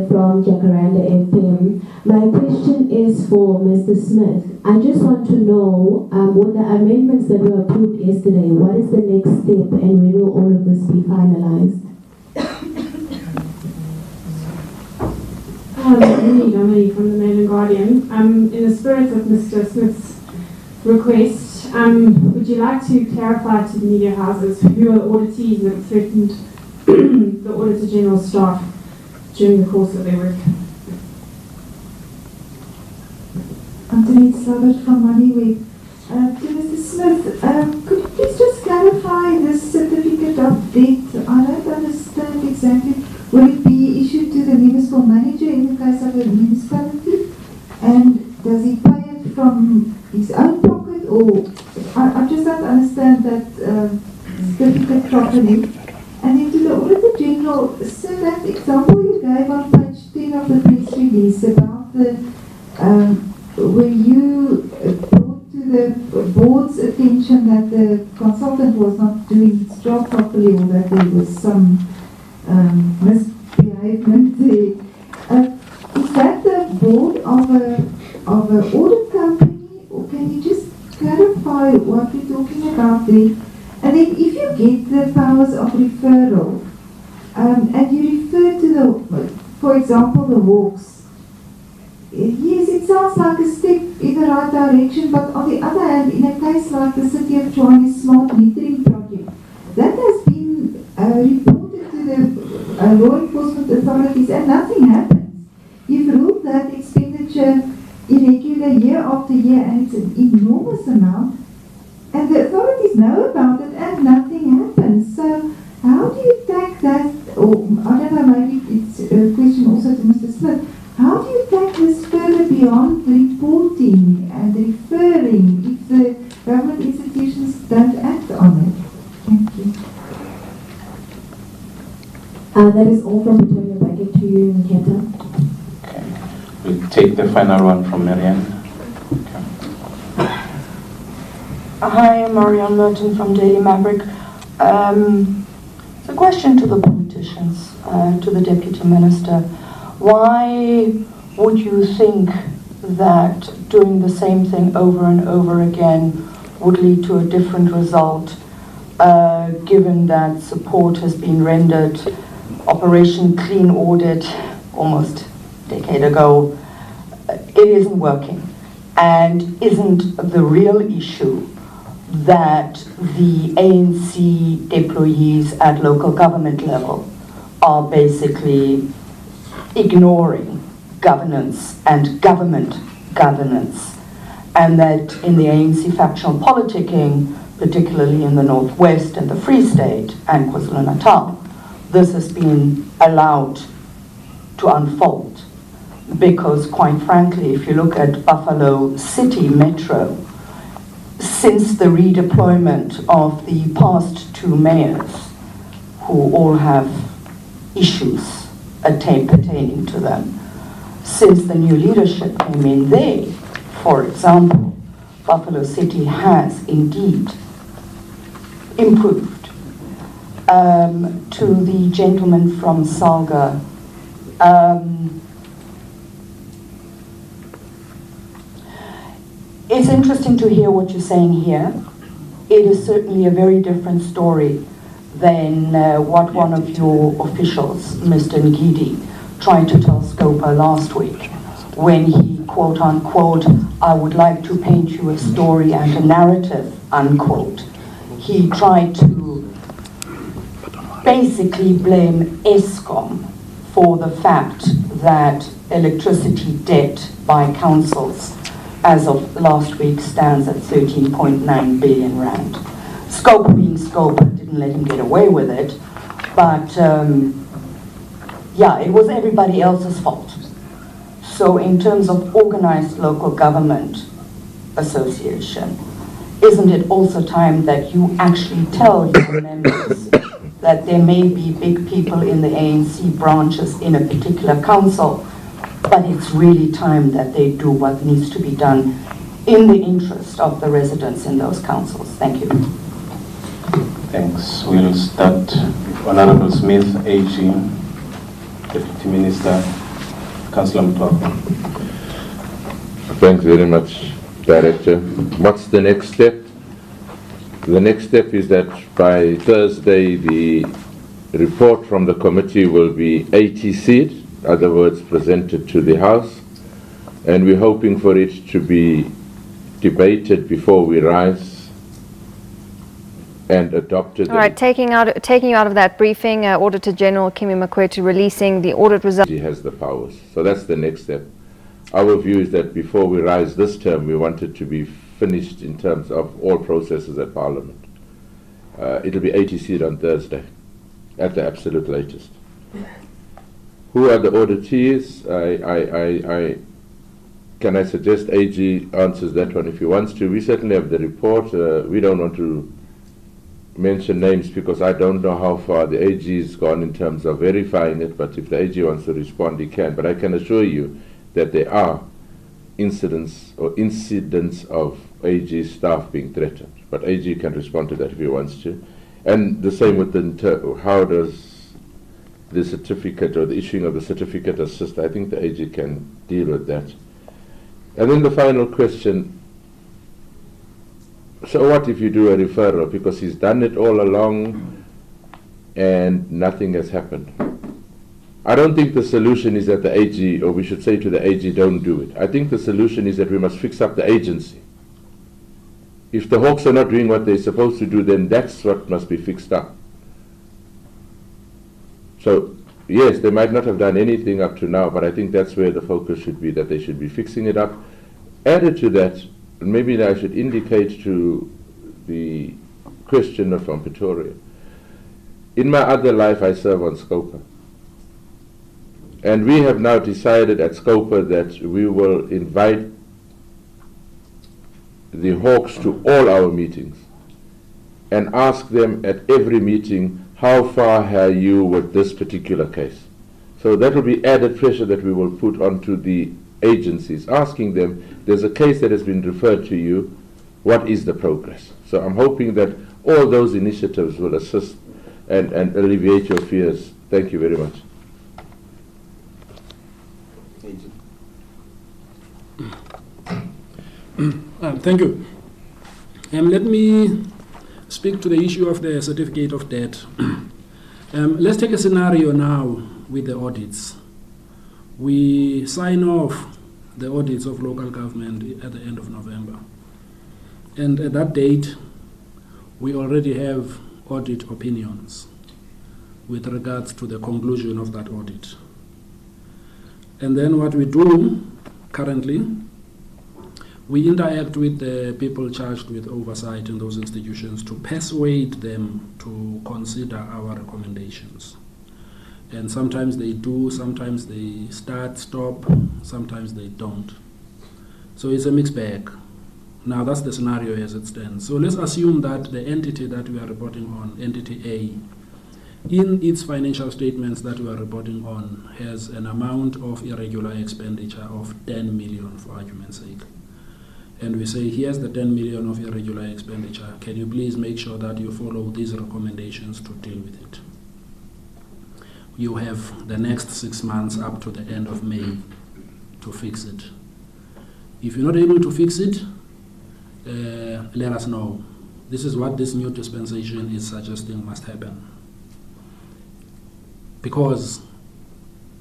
From Jacaranda FM. My question is for Mr. Smith. I just want to know, with the amendments that were approved yesterday, what is the next step and when will all of this be finalized? Dominique from the Mail and Guardian. In the spirit of Mr. Smith's request, would you like to clarify to the media houses who are the auditees that threatened the Auditor General staff during the course of their work? Anthony Savage from Money. To Mr. Smith, could you please just clarify this certificate of debt? I don't understand exactly. Will it be issued to the municipal manager in the case of a municipality? And does he pay it from his own pocket, or I just don't understand that certificate properly. And then to the Auditor General, so that example you gave on page 10 of the press release about the where you brought to the board's attention that the consultant was not doing its job properly, or that there was some misbehavement there. Is that the board of an audit company, or can you just clarify what we're talking about there? And then if you get the powers of referral, and you refer to the, for example, the walks, yes, it sounds like a step in the right direction, but on the other hand, in a case like the City of Tshwane smart metering project, that has been reported to the law enforcement authorities and nothing happens. You've ruled that expenditure irregular year after year, and it's an enormous amount, and the authorities know about it and nothing happens. So how do you take that, or I don't know, maybe it's a question also to Mr. Smith, how do you take this further beyond reporting and referring if the government institutions don't act on it? Thank you. That is all from Pretoria. Back to you, Nketa. Okay. We'll take the final one from Marianne. Okay. Hi, I'm Marianne Merton from Daily Maverick. It's a question to the politicians, to the Deputy Minister. Why would you think that doing the same thing over and over again would lead to a different result, given that support has been rendered? Operation Clean Audit, almost a decade ago, it isn't working. And isn't the real issue that the ANC employees at local government level are basically ignoring governance and government governance, and that in the ANC factional politicking, particularly in the Northwest and the Free State and KwaZulu-Natal, this has been allowed to unfold. Because quite frankly, if you look at Buffalo City Metro, since the redeployment of the past two mayors, who all have issues pertaining to them, since the new leadership came in there, for example, Buffalo City has indeed improved. To the gentleman from Salga, it's interesting to hear what you're saying here. It is certainly a very different story than what one of your officials, Mr. Ngidi, tried to tell Scopa last week, when he, quote unquote, I would like to paint you a story and a narrative, unquote. He tried to basically blame ESCOM for the fact that electricity debt by councils as of last week stands at 13.9 billion rand. Scope being Scope didn't let him get away with it, but yeah, it was everybody else's fault. So in terms of organized local government association, isn't it also time that you actually tell your members that there may be big people in the ANC branches in a particular council, but it's really time that they do what needs to be done in the interest of the residents in those councils. Thank you. Thanks. We'll start with Honorable Smith, AG, Deputy Minister, Councillor Mtwapa. Thanks very much, Director. What's the next step? The next step is that by Thursday, the report from the committee will be ATC'd, in other words, presented to the House, and we're hoping for it to be debated before we rise and adopted. All right, taking you out of that briefing, Auditor General Kimi Makwethu releasing the audit results. He has the powers. So that's the next step. Our view is that before we rise this term, we want it to be finished in terms of all processes at Parliament. It'll be ATC'd on Thursday, at the absolute latest. Who are the auditees? Can I suggest AG answers that one if he wants to? We certainly have the report. We don't want to mention names because I don't know how far the AG has gone in terms of verifying it, but if the AG wants to respond, he can. But I can assure you that there are incidents of AG staff being threatened. But AG can respond to that if he wants to. And the same with how does the certificate or the issuing of the certificate assist? I think the AG can deal with that. And then the final question, so what if you do a referral? Because he's done it all along and nothing has happened. I don't think the solution is that the AG, or we should say to the AG, don't do it. I think the solution is that we must fix up the agency. If the Hawks are not doing what they're supposed to do, then that's what must be fixed up. So, yes, they might not have done anything up to now, but I think that's where the focus should be, that they should be fixing it up. Added to that, maybe I should indicate to the questioner from Pretoria, in my other life I serve on SCOPA. And we have now decided at SCOPA that we will invite the Hawks to all our meetings and ask them at every meeting, how far are you with this particular case? So that will be added pressure that we will put onto the agencies, asking them, there's a case that has been referred to you, what is the progress? So I'm hoping that all those initiatives will assist and alleviate your fears. Thank you very much. Thank you. Let me speak to the issue of the certificate of debt. Let's take a scenario now with the audits. We sign off the audits of local government at the end of November. And at that date, we already have audit opinions with regards to the conclusion of that audit. And then what we do currently, we interact with the people charged with oversight in those institutions to persuade them to consider our recommendations. And sometimes they do, sometimes they start, stop, sometimes they don't. So it's a mixed bag. Now that's the scenario as it stands. So let's assume that the entity that we are reporting on, entity A, in its financial statements that we are reporting on, has an amount of irregular expenditure of 10 million for argument's sake. And we say, here's the 10 million of irregular expenditure. Can you please make sure that you follow these recommendations to deal with it? You have the next 6 months up to the end of May to fix it. If you're not able to fix it, let us know. This is what this new dispensation is suggesting must happen. Because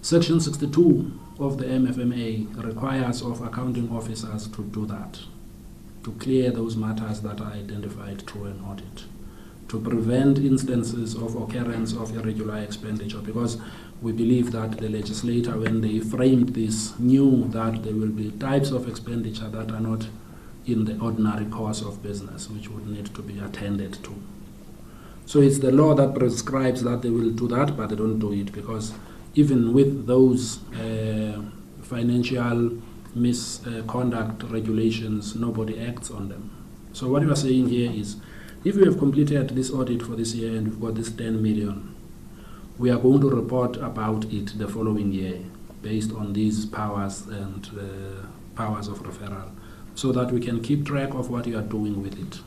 Section 62 of the MFMA requires of accounting officers to do that, to clear those matters that are identified through an audit, to prevent instances of occurrence of irregular expenditure, because we believe that the legislator, when they framed this, knew that there will be types of expenditure that are not in the ordinary course of business, which would need to be attended to. So it's the law that prescribes that they will do that, but they don't do it, because even with those financial misconduct regulations, nobody acts on them. So what we are saying here is, if we have completed this audit for this year and we've got this 10 million, we are going to report about it the following year based on these powers and powers of referral, so that we can keep track of what you are doing with it.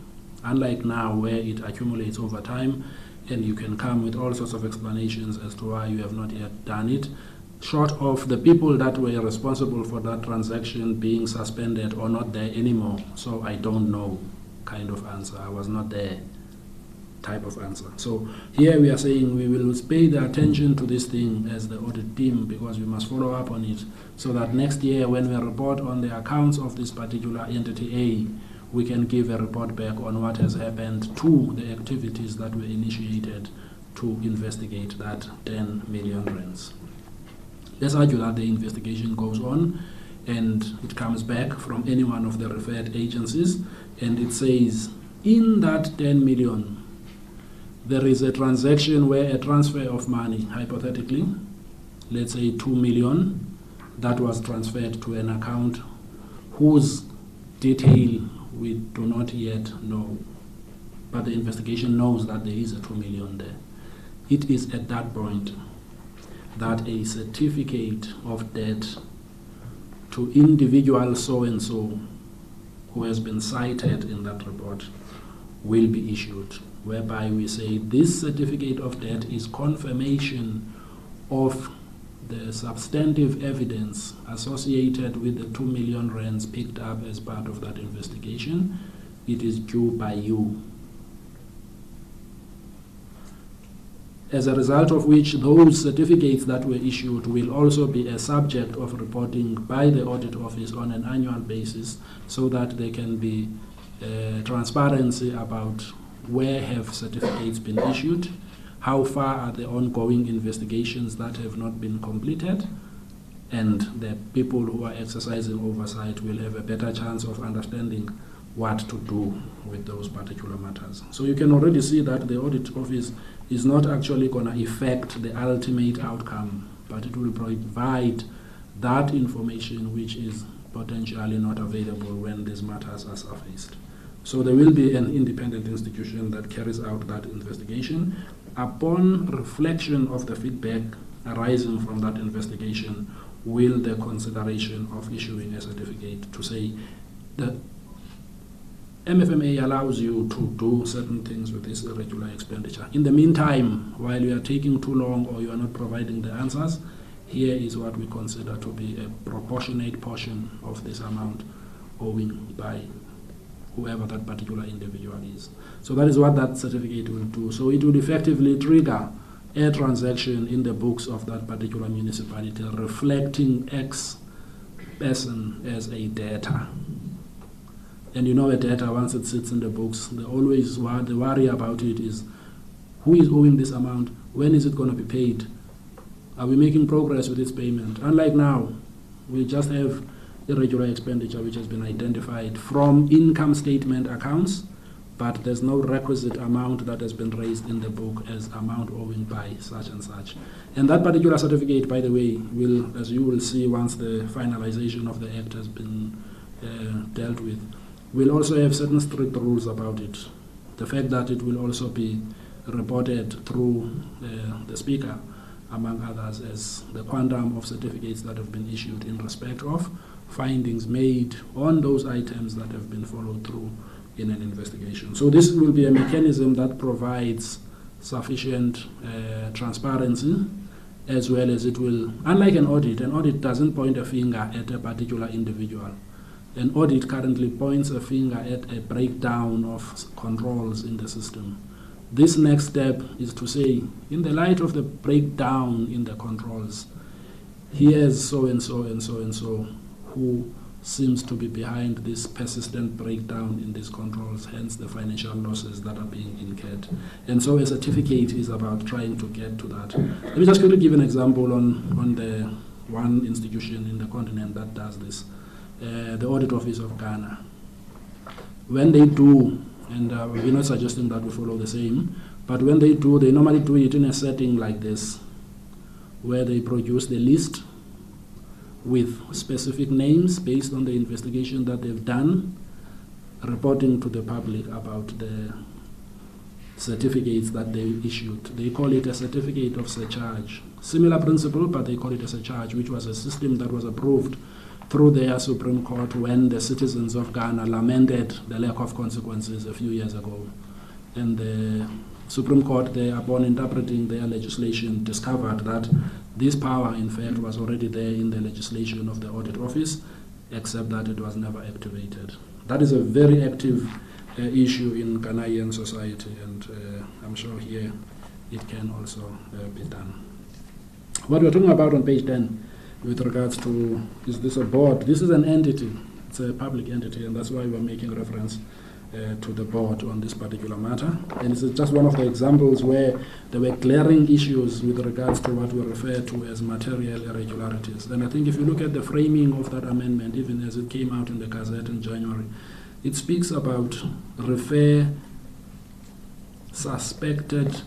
Unlike now, where it accumulates over time and you can come with all sorts of explanations as to why you have not yet done it, short of the people that were responsible for that transaction being suspended or not there anymore. So I don't know kind of answer. I was not there type of answer. So here we are saying we will pay the attention to this thing as the audit team, because we must follow up on it, so that next year when we report on the accounts of this particular entity A, we can give a report back on what has happened to the activities that were initiated to investigate that 10 million rands. Let's argue that the investigation goes on and it comes back from any one of the referred agencies, and it says, in that 10 million, there is a transaction where a transfer of money, hypothetically, let's say 2 million, that was transferred to an account whose detail we do not yet know. But the investigation knows that there is a 2 million there. It is at that point that a certificate of debt to individual so-and-so who has been cited in that report will be issued, whereby we say this certificate of debt is confirmation of the substantive evidence associated with the 2 million rands picked up as part of that investigation. It is due by you. As a result of which, those certificates that were issued will also be a subject of reporting by the Audit Office on an annual basis, so that there can be transparency about where have certificates been issued, how far are the ongoing investigations that have not been completed, and the people who are exercising oversight will have a better chance of understanding what to do with those particular matters. So you can already see that the Audit Office is not actually going to affect the ultimate outcome, but it will provide that information which is potentially not available when these matters are surfaced. So there will be an independent institution that carries out that investigation. Upon reflection of the feedback arising from that investigation, will the consideration of issuing a certificate to say that MFMA allows you to do certain things with this irregular expenditure. In the meantime, while you are taking too long or you are not providing the answers, here is what we consider to be a proportionate portion of this amount owing by whoever that particular individual is. So that is what that certificate will do. So it will effectively trigger a transaction in the books of that particular municipality reflecting X person as a debtor. And you know a debtor, once it sits in the books, the worry about it is, who is owing this amount? When is it going to be paid? Are we making progress with its payment? Unlike now, we just have irregular expenditure which has been identified from income statement accounts, but there's no requisite amount that has been raised in the book as amount owing by such and such. And that particular certificate, by the way, will, as you will see once the finalization of the Act has been dealt with, will also have certain strict rules about it. The fact that it will also be reported through the Speaker, among others, as the quantum of certificates that have been issued in respect of findings made on those items that have been followed through in an investigation. So this will be a mechanism that provides sufficient transparency, as well as it will, unlike an audit doesn't point a finger at a particular individual. An audit currently points a finger at a breakdown of controls in the system. This next step is to say, in the light of the breakdown in the controls, here's so-and-so and so-and-so who seems to be behind this persistent breakdown in these controls, hence the financial losses that are being incurred. And so a certificate is about trying to get to that. Let me just quickly give an example on the one institution in the continent that does this. The Audit Office of Ghana. When they do, and we're not suggesting that we follow the same, but when they do, they normally do it in a setting like this, where they produce the list with specific names based on the investigation that they've done, reporting to the public about the certificates that they issued. They call it a certificate of surcharge. Similar principle, but they call it a surcharge, which was a system that was approved through their Supreme Court when the citizens of Ghana lamented the lack of consequences a few years ago. And the Supreme Court, upon interpreting their legislation, discovered that this power, in fact, was already there in the legislation of the Audit Office, except that it was never activated. That is a very active issue in Ghanaian society, and I'm sure here it can also be done. What we're talking about on page 10, with regards to, is this a board? This is an entity. It's a public entity, and that's why we're making reference to the board on this particular matter. And it's just one of the examples where there were glaring issues with regards to what we refer to as material irregularities. And I think if you look at the framing of that amendment, even as it came out in the Gazette in January, it speaks about refer suspected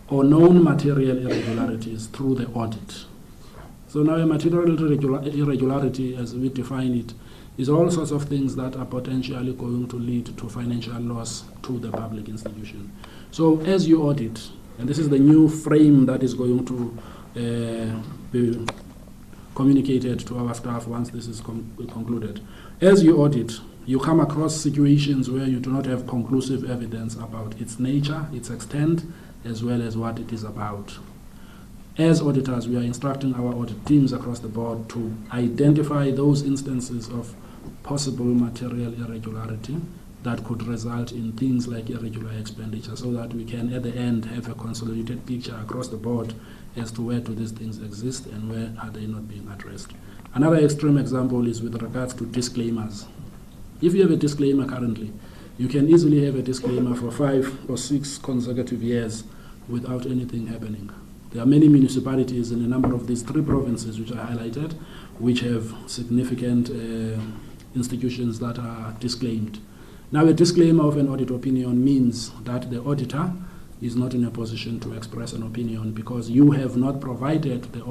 or known material irregularities through the audit. So now a material irregularity, as we define it, is all sorts of things that are potentially going to lead to financial loss to the public institution. So as you audit, and this is the new frame that is going to be communicated to our staff once this is concluded. As you audit, you come across situations where you do not have conclusive evidence about its nature, its extent, as well as what it is about. As auditors, we are instructing our audit teams across the board to identify those instances of possible material irregularity that could result in things like irregular expenditure, so that we can at the end have a consolidated picture across the board as to where do these things exist and where are they not being addressed. Another extreme example is with regards to disclaimers. If you have a disclaimer currently, you can easily have a disclaimer for 5 or 6 consecutive years without anything happening. There are many municipalities in a number of these 3 provinces which I highlighted, which have significant institutions that are disclaimed. Now, a disclaimer of an audit opinion means that the auditor is not in a position to express an opinion because you have not provided the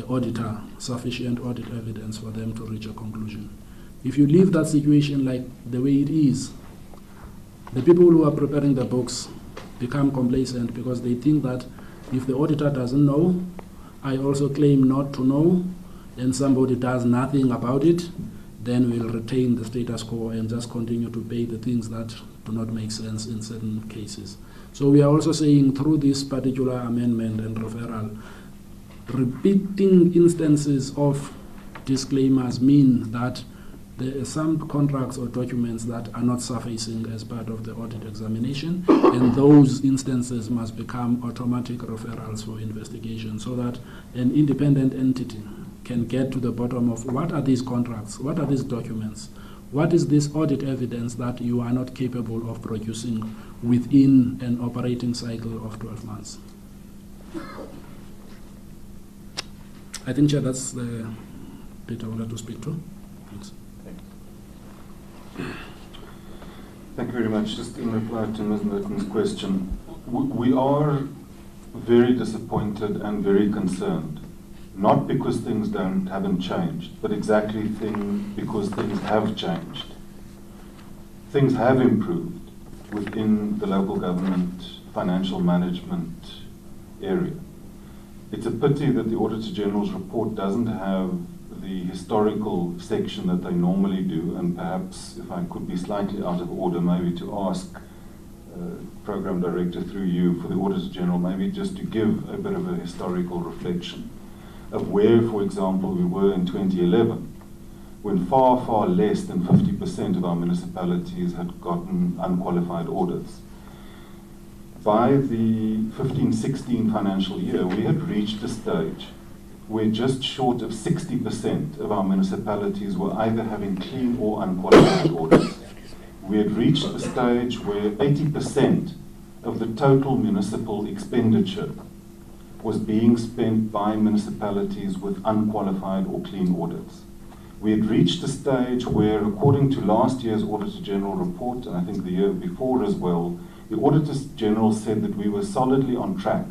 auditor sufficient audit evidence for them to reach a conclusion. If you leave that situation like the way it is, the people who are preparing the books become complacent because they think that if the auditor doesn't know, I also claim not to know, and somebody does nothing about it, then we'll retain the status quo and just continue to pay the things that do not make sense in certain cases. So we are also saying through this particular amendment and referral, repeating instances of disclaimers mean that there are some contracts or documents that are not surfacing as part of the audit examination, and those instances must become automatic referrals for investigation so that an independent entity can get to the bottom of what are these contracts, what are these documents, what is this audit evidence that you are not capable of producing within an operating cycle of 12 months. I think, Chair, that's the bit I wanted to speak to. Thanks. Thank you very much. Just in reply to Ms. Merton's question, we are very disappointed and very concerned, not because things haven't changed, but exactly because things have changed. Things have improved within the local government financial management area. It's a pity that the Auditor General's report doesn't have the historical section that they normally do, and perhaps if I could be slightly out of order, maybe to ask Program Director through you for the Auditor General, maybe just to give a bit of a historical reflection of where, for example, we were in 2011, when far, far less than 50% of our municipalities had gotten unqualified audits. By the 15-16 financial year, we had reached a stage where just short of 60% of our municipalities were either having clean or unqualified audits. We had reached a stage where 80% of the total municipal expenditure was being spent by municipalities with unqualified or clean audits. We had reached a stage where, according to last year's Auditor General report, and I think the year before as well, the Auditor General said that we were solidly on track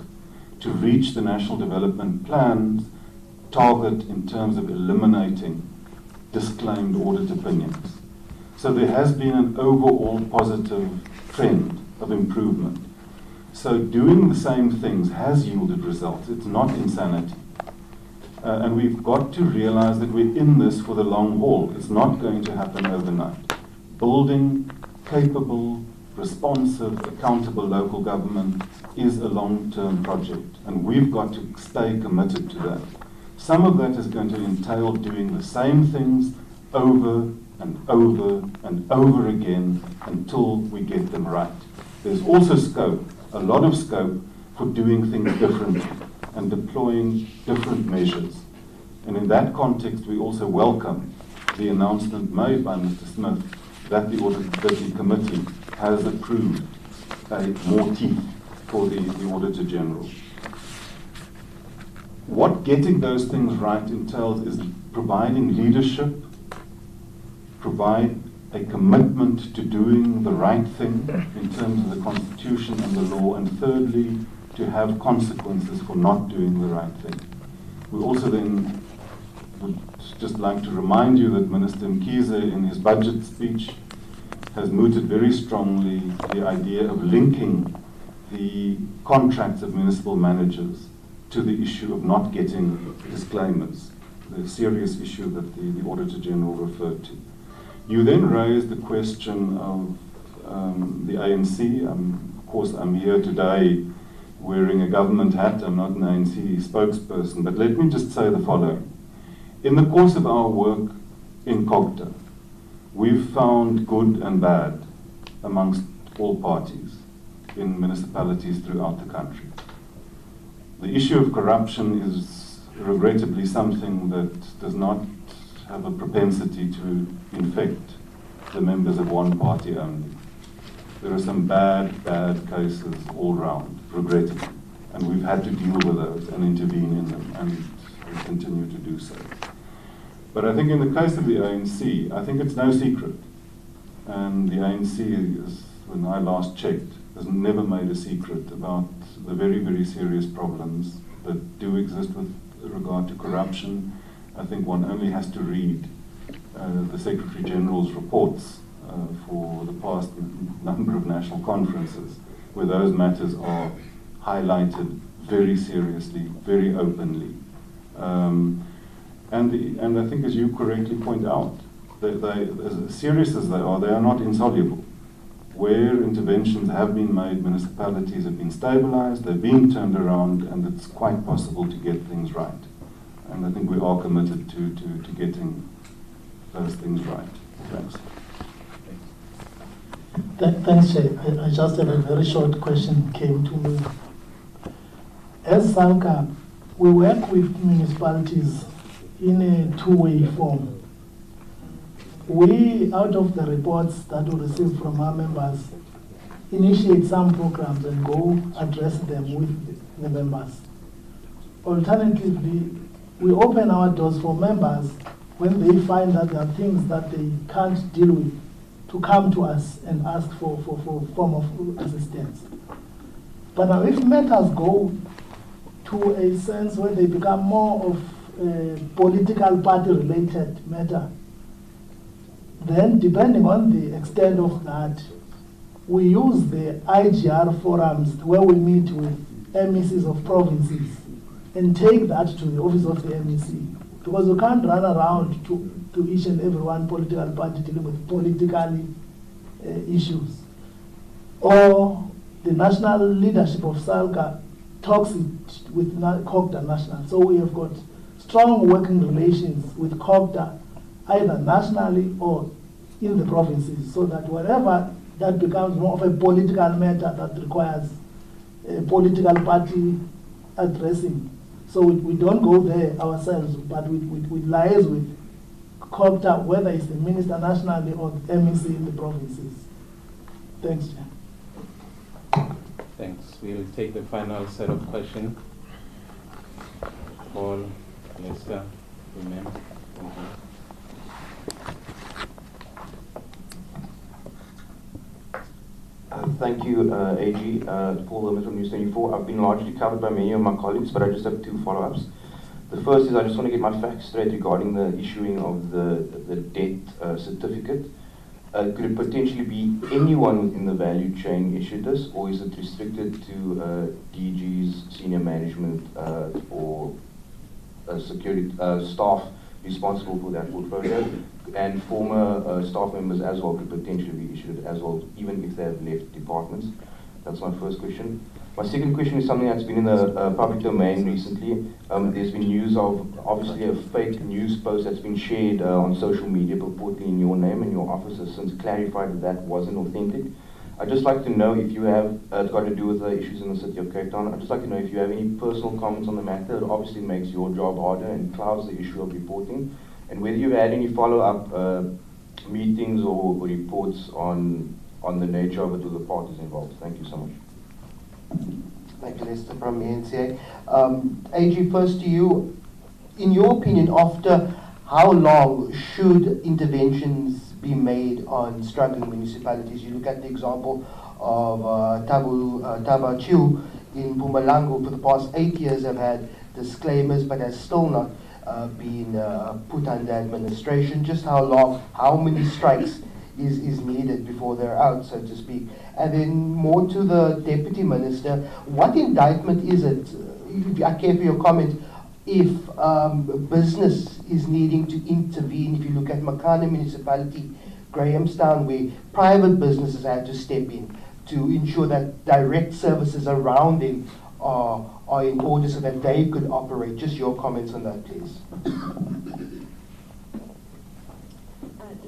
to reach the National Development Plan's target in terms of eliminating disclaimed audit opinions. So there has been an overall positive trend of improvement. So doing the same things has yielded results. It's not insanity. And we've got to realize that we're in this for the long haul. It's not going to happen overnight. Building capable, responsive, accountable local government is a long-term project, and we've got to stay committed to that. Some of that is going to entail doing the same things over and over and over again until we get them right. There's also scope, a lot of scope, for doing things differently and deploying different measures. And in that context, we also welcome the announcement made by Mr. Smith that the committee has approved more teeth for the Auditor General. What getting those things right entails is providing leadership, provide a commitment to doing the right thing in terms of the Constitution and the law, and thirdly, to have consequences for not doing the right thing. We also then would just like to remind you that Minister Mkhize, in his budget speech, has mooted very strongly the idea of linking the contracts of municipal managers to the issue of not getting disclaimers, the serious issue that the Auditor General referred to. You then raised the question of the ANC. Of course, I'm here today wearing a government hat. I'm not an ANC spokesperson, but let me just say the following. In the course of our work in COGTA, we've found good and bad amongst all parties in municipalities throughout the country. The issue of corruption is regrettably something that does not have a propensity to infect the members of one party only. There are some bad cases all round, regrettably, and we've had to deal with those and intervene in them, and we continue to do so. But I think in the case of the ANC, I think it's no secret, and the ANC, is, when I last checked, has never made a secret about the very, very serious problems that do exist with regard to corruption. I think one only has to read the Secretary General's reports for the past number of national conferences, where those matters are highlighted very seriously, very openly. And I think, as you correctly point out, they, as serious as they are not insoluble. Where interventions have been made, municipalities have been stabilized, they've been turned around, and it's quite possible to get things right. And I think we are committed to getting those things right. Thanks. Thanks, Chair. I just have a very short question came to me. As SALCA, we work with municipalities in a two-way form. We, out of the reports that we receive from our members, initiate some programs and go address them with the members. Alternatively, we open our doors for members when they find that there are things that they can't deal with, to come to us and ask for form of assistance. But now if matters go to a sense where they become more of a political party related matter, then depending on the extent of that, we use the IGR forums where we meet with MECs of provinces and take that to the office of the MEC. Because we can't run around to each and every one political party dealing with political issues. Or the national leadership of SALCA talks it with COGTA National. So we have got strong working relations with COGTA, either nationally or in the provinces, so that wherever that becomes more of a political matter that requires a political party addressing. So we don't go there ourselves, but we liaise with COGTA, whether it's the minister nationally or the MEC in the provinces. Thanks, Chair. Thanks. We'll take the final set of questions. Paul, Lester, Women. Thank you, AG. Paul Wilmer from News 24. I've been largely covered by many of my colleagues, but I just have two follow-ups. The first is I just want to get my facts straight regarding the issuing of the debt certificate. Could it potentially be anyone within the value chain issued this, or is it restricted to DGs, senior management, or security staff responsible for that portfolio, and former staff members as well could potentially be issued as well, even if they have left departments? That's my first question. My second question is something that's been in the public domain recently. There's been news of obviously a fake news post that's been shared on social media purportedly in your name, and your office has since clarified that that wasn't authentic. I'd just like to know if you have, it's got to do with the issues in the city of Cape Town, I'd just like to know if you have any personal comments on the matter. It obviously makes your job harder and clouds the issue of reporting, and whether you've had any follow-up meetings or reports on the nature of it with the parties involved? Thank you so much. Thank you, Lester, from NCA. AG, first to you. In your opinion, after how long should interventions be made on struggling municipalities? You look at the example of Tabachu in Mpumalanga. For the past 8 years have had disclaimers, but has still not been put under administration. Just how long, how many strikes is needed before they're out, so to speak? And then more to the Deputy Minister, what indictment is it? I care for your comment. If business is needing to intervene, if you look at Makana Municipality, Grahamstown, where private businesses had to step in to ensure that direct services around them are in order so that they could operate. Just your comments on that, please.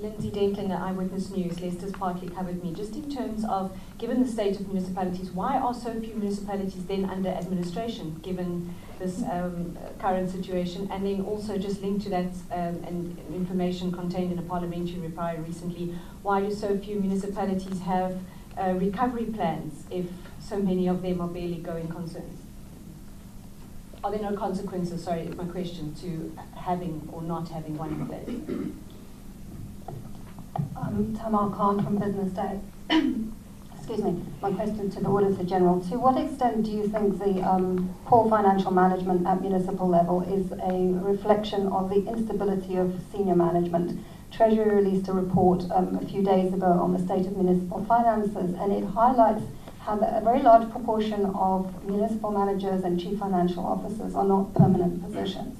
Lindsay Dentlinger, Eyewitness News. Leicester's partly covered me. Just in terms of, given the state of municipalities, why are so few municipalities then under administration, given this current situation? And then also just linked to that and information contained in a parliamentary reply recently, why do so few municipalities have recovery plans if so many of them are barely going concerns? Are there no consequences, sorry, is my question, to having or not having one in place? Tamar Khan from Business Day. Excuse me. My question to the Auditor General. To what extent do you think the poor financial management at municipal level is a reflection of the instability of senior management? Treasury released a report a few days ago on the state of municipal finances, and it highlights how a very large proportion of municipal managers and chief financial officers are not permanent positions.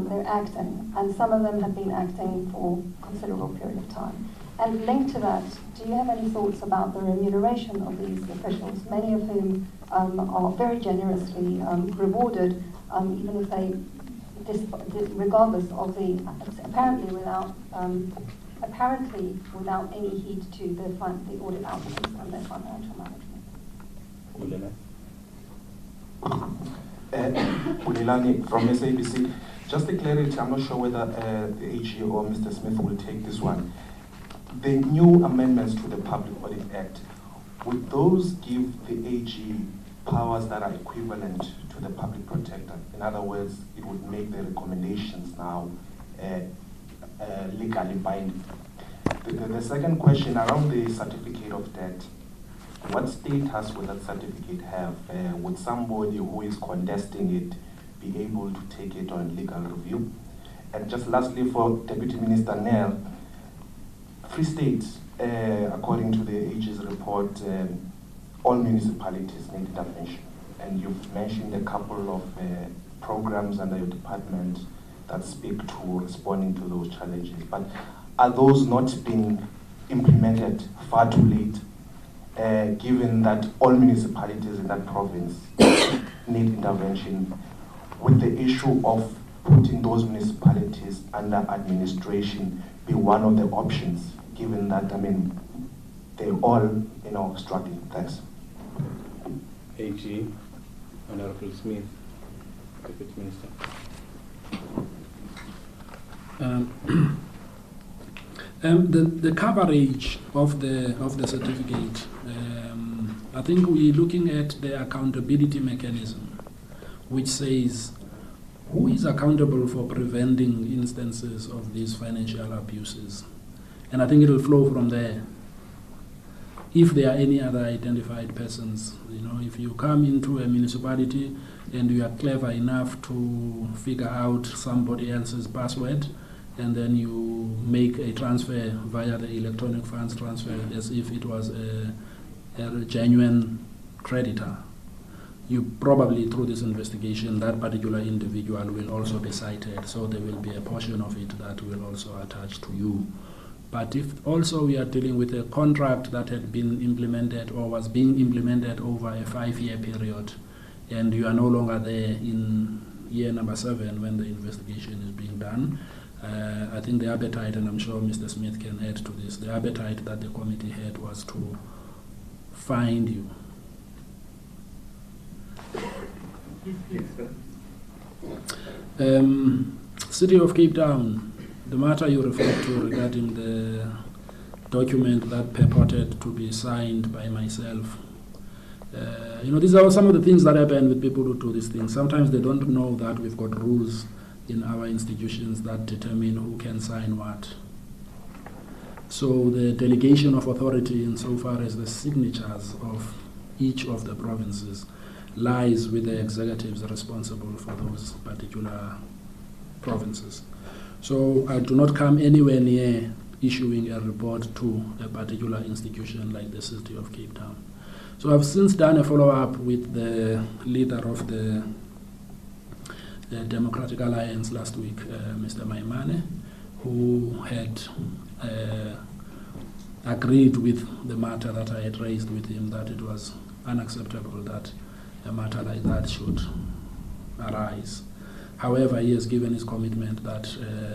They're acting, and some of them have been acting for a considerable period of time. And linked to that, do you have any thoughts about the remuneration of these officials, many of whom are very generously rewarded, even if they, regardless of the, apparently without any heed to the audit outcomes and their financial management? Ulilani from SABC. Just a clarity, I'm not sure whether the AG or Mr. Smith will take this one. The new amendments to the Public Audit Act, would those give the AG powers that are equivalent to the Public Protector? In other words, it would make the recommendations now legally binding. The second question around the certificate of debt, what status will that certificate have? Would somebody who is contesting it be able to take it on legal review? And just lastly, for Deputy Minister Nel, Free State, according to the AG's report, all municipalities need intervention. And you've mentioned a couple of programs under your department that speak to responding to those challenges. But are those not being implemented far too late, given that all municipalities in that province need intervention? Would the issue of putting those municipalities under administration be one of the options, given that, I mean, they're all, struggling? Thanks. AG, Honorable Smith, Deputy Minister. The coverage of the certificate, I think we're looking at the accountability mechanism, which says who is accountable for preventing instances of these financial abuses. And I think it will flow from there. If there are any other identified persons, if you come into a municipality and you are clever enough to figure out somebody else's password, and then you make a transfer via the electronic funds transfer as if it was a genuine creditor, you probably, through this investigation, that particular individual will also be cited, so there will be a portion of it that will also attach to you. But if also we are dealing with a contract that had been implemented or was being implemented over a 5-year period, and you are no longer there in year number 7 when the investigation is being done, I think the appetite, and I'm sure Mr. Smith can add to this, the appetite that the committee had was to find you. City of Cape Town, the matter you referred to regarding the document that purported to be signed by myself, these are some of the things that happen with people who do these things. Sometimes they don't know that we've got rules in our institutions that determine who can sign what. So the delegation of authority insofar as the signatures of each of the provinces lies with the executives responsible for those particular provinces. So I do not come anywhere near issuing a report to a particular institution like the City of Cape Town. So I've since done a follow-up with the leader of the Democratic Alliance last week, Mr. Maimane, who had agreed with the matter that I had raised with him, that it was unacceptable that a matter like that should arise. However, he has given his commitment that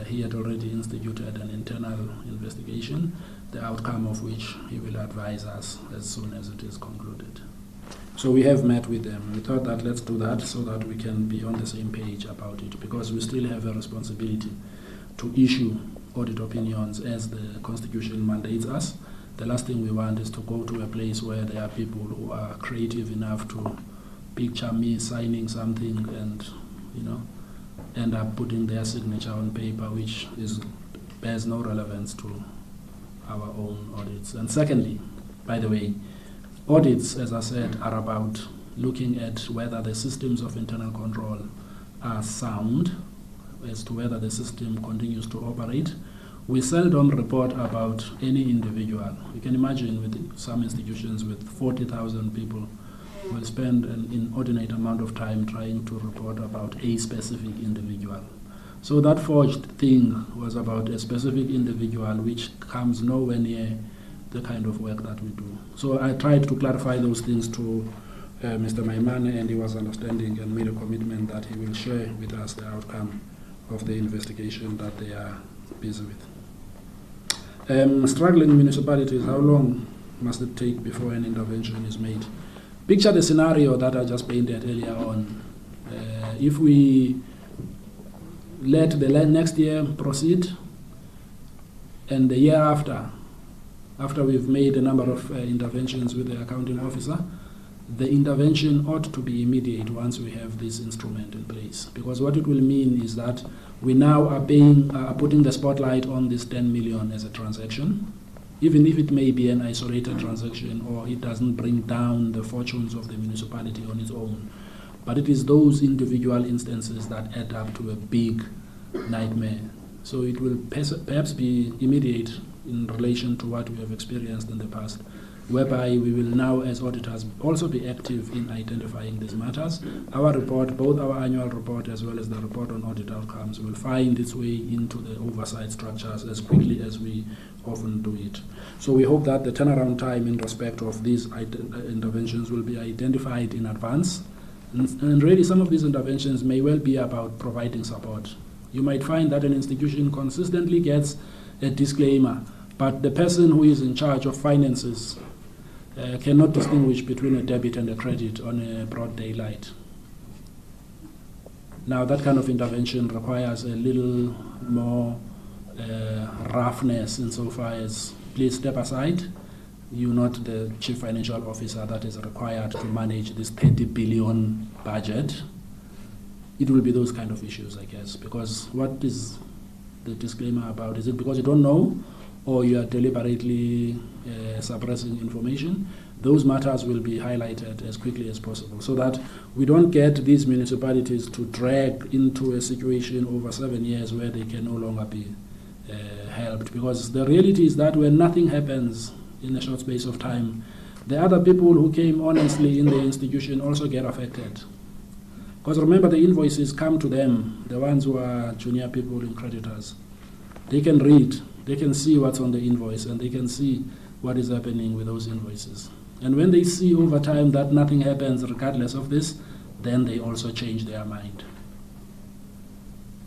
he had already instituted an internal investigation, the outcome of which he will advise us as soon as it is concluded. So we have met with them. We thought that let's do that so that we can be on the same page about it, because we still have a responsibility to issue audit opinions as the Constitution mandates us. The last thing we want is to go to a place where there are people who are creative enough to picture me signing something and, end up putting their signature on paper, which bears no relevance to our own audits. And secondly, by the way, audits, as I said, are about looking at whether the systems of internal control are sound, as to whether the system continues to operate. We seldom report about any individual. You can imagine with some institutions with 40,000 people, will spend an inordinate amount of time trying to report about a specific individual. So that forged thing was about a specific individual, which comes nowhere near the kind of work that we do. So I tried to clarify those things to Mr. Maimane, and he was understanding and made a commitment that he will share with us the outcome of the investigation that they are busy with. Struggling municipalities, how long must it take before an intervention is made? Picture the scenario that I just painted earlier on. If we let the next year proceed, and the year after we've made a number of interventions with the accounting officer, the intervention ought to be immediate once we have this instrument in place. Because what it will mean is that we now are putting the spotlight on this 10 million as a transaction, even if it may be an isolated transaction or it doesn't bring down the fortunes of the municipality on its own. But it is those individual instances that add up to a big nightmare. So it will perhaps be immediate in relation to what we have experienced in the past, whereby we will now, as auditors, also be active in identifying these matters. Our report, both our annual report as well as the report on audit outcomes, will find its way into the oversight structures as quickly as we often do it. So we hope that the turnaround time in respect of these interventions will be identified in advance. And really, some of these interventions may well be about providing support. You might find that an institution consistently gets a disclaimer, but the person who is in charge of finances cannot distinguish between a debit and a credit on a broad daylight. Now, that kind of intervention requires a little more roughness insofar as, please step aside. You're not the chief financial officer that is required to manage this 30 billion budget. It will be those kind of issues, I guess, because what is the disclaimer about? Is it because you don't know, or you are deliberately suppressing information? Those matters will be highlighted as quickly as possible so that we don't get these municipalities to drag into a situation over 7 years where they can no longer be helped. Because the reality is that when nothing happens in a short space of time, the other people who came honestly in the institution also get affected. Because remember, the invoices come to them, the ones who are junior people in creditors. They can read, they can see what's on the invoice, and they can see what is happening with those invoices. And when they see over time that nothing happens regardless of this, then they also change their mind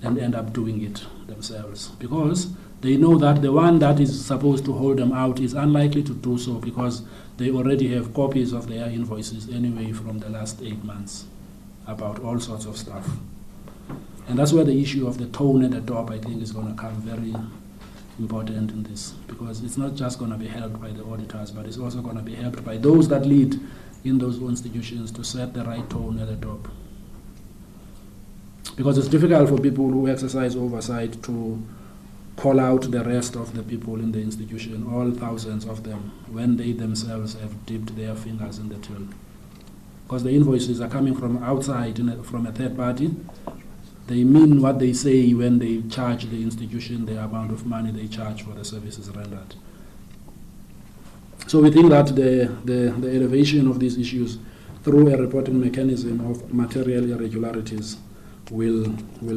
and end up doing it themselves. Because they know that the one that is supposed to hold them out is unlikely to do so, because they already have copies of their invoices anyway from the last 8 months about all sorts of stuff. And that's where the issue of the tone at the top, I think, is going to come very important in this, because it's not just going to be helped by the auditors, but it's also going to be helped by those that lead in those institutions to set the right tone at the top. Because it's difficult for people who exercise oversight to call out the rest of the people in the institution, all thousands of them, when they themselves have dipped their fingers in the till. Because the invoices are coming from outside, from a third party. They mean what they say when they charge the institution the amount of money they charge for the services rendered. So we think that the elevation of these issues through a reporting mechanism of material irregularities will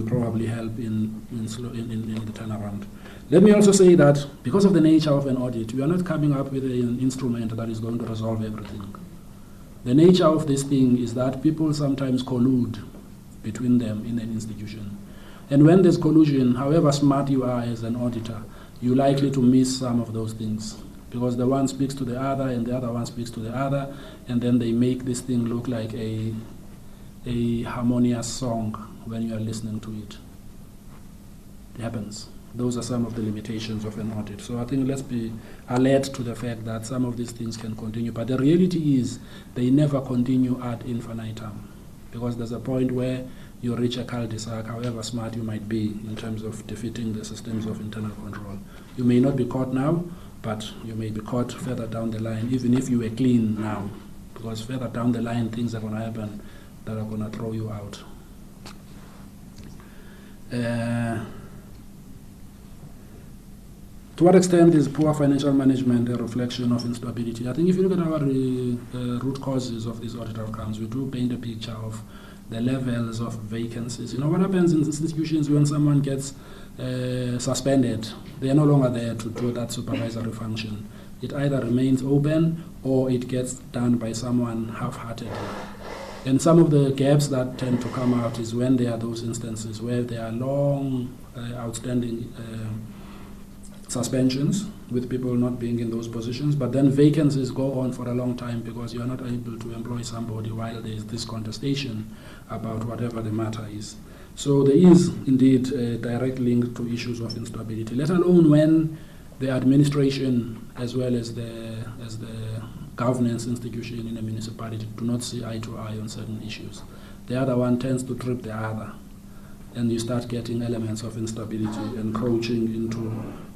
probably help in the turnaround. Let me also say that because of the nature of an audit, we are not coming up with an instrument that is going to resolve everything. The nature of this thing is that people sometimes collude between them in an institution. And when there's collusion, however smart you are as an auditor, you're likely to miss some of those things, because the one speaks to the other and the other one speaks to the other, and then they make this thing look like a harmonious song when you are listening to it. It happens. Those are some of the limitations of an audit. So I think let's be alert to the fact that some of these things can continue. But the reality is they never continue ad infinitum, because there's a point where you reach a cul-de-sac, however smart you might be in terms of defeating the systems of internal control. You may not be caught now, but you may be caught further down the line, even if you were clean now, because further down the line things are going to happen that are going to throw you out. To what extent is poor financial management a reflection of instability? I think if you look at our root causes of these audit outcomes, we do paint a picture of the levels of vacancies. You know what happens in institutions when someone gets suspended? They are no longer there to do that supervisory function. It either remains open or it gets done by someone half-heartedly. And some of the gaps that tend to come out is when there are those instances where there are long outstanding suspensions with people not being in those positions, but then vacancies go on for a long time because you are not able to employ somebody while there is this contestation about whatever the matter is. So there is indeed a direct link to issues of instability, let alone when the administration as well as the governance institution in a municipality do not see eye to eye on certain issues. The other one tends to trip the other, and you start getting elements of instability encroaching into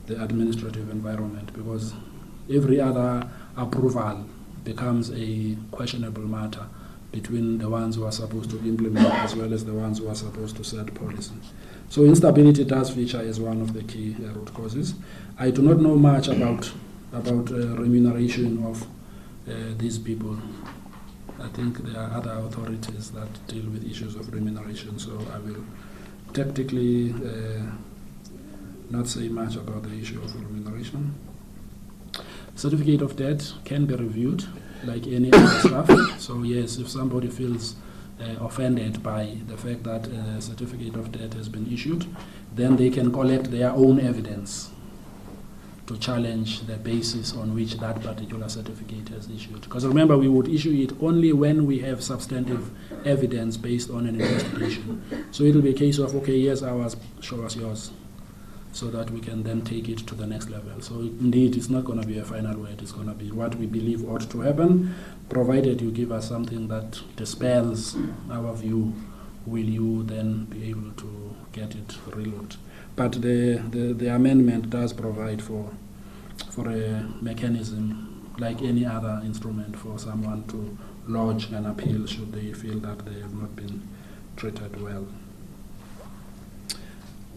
the administrative environment, because every other approval becomes a questionable matter between the ones who are supposed to implement as well as the ones who are supposed to set policy. So instability does feature as one of the key root causes. I do not know much about remuneration of these people. I think there are other authorities that deal with issues of remuneration, so I will tactically not say much about the issue of remuneration. Certificate of debt can be reviewed like any other stuff. So yes, if somebody feels offended by the fact that a certificate of debt has been issued, then they can collect their own evidence to challenge the basis on which that particular certificate has issued. Because remember, we would issue it only when we have substantive evidence based on an investigation. So it will be a case of, okay, here's ours, show us yours, so that we can then take it to the next level. So indeed, it's not going to be a final word. It's going to be what we believe ought to happen, provided you give us something that dispels our view. Will you then be able to get it relooked? But the amendment does provide for a mechanism like any other instrument for someone to lodge an appeal should they feel that they have not been treated well.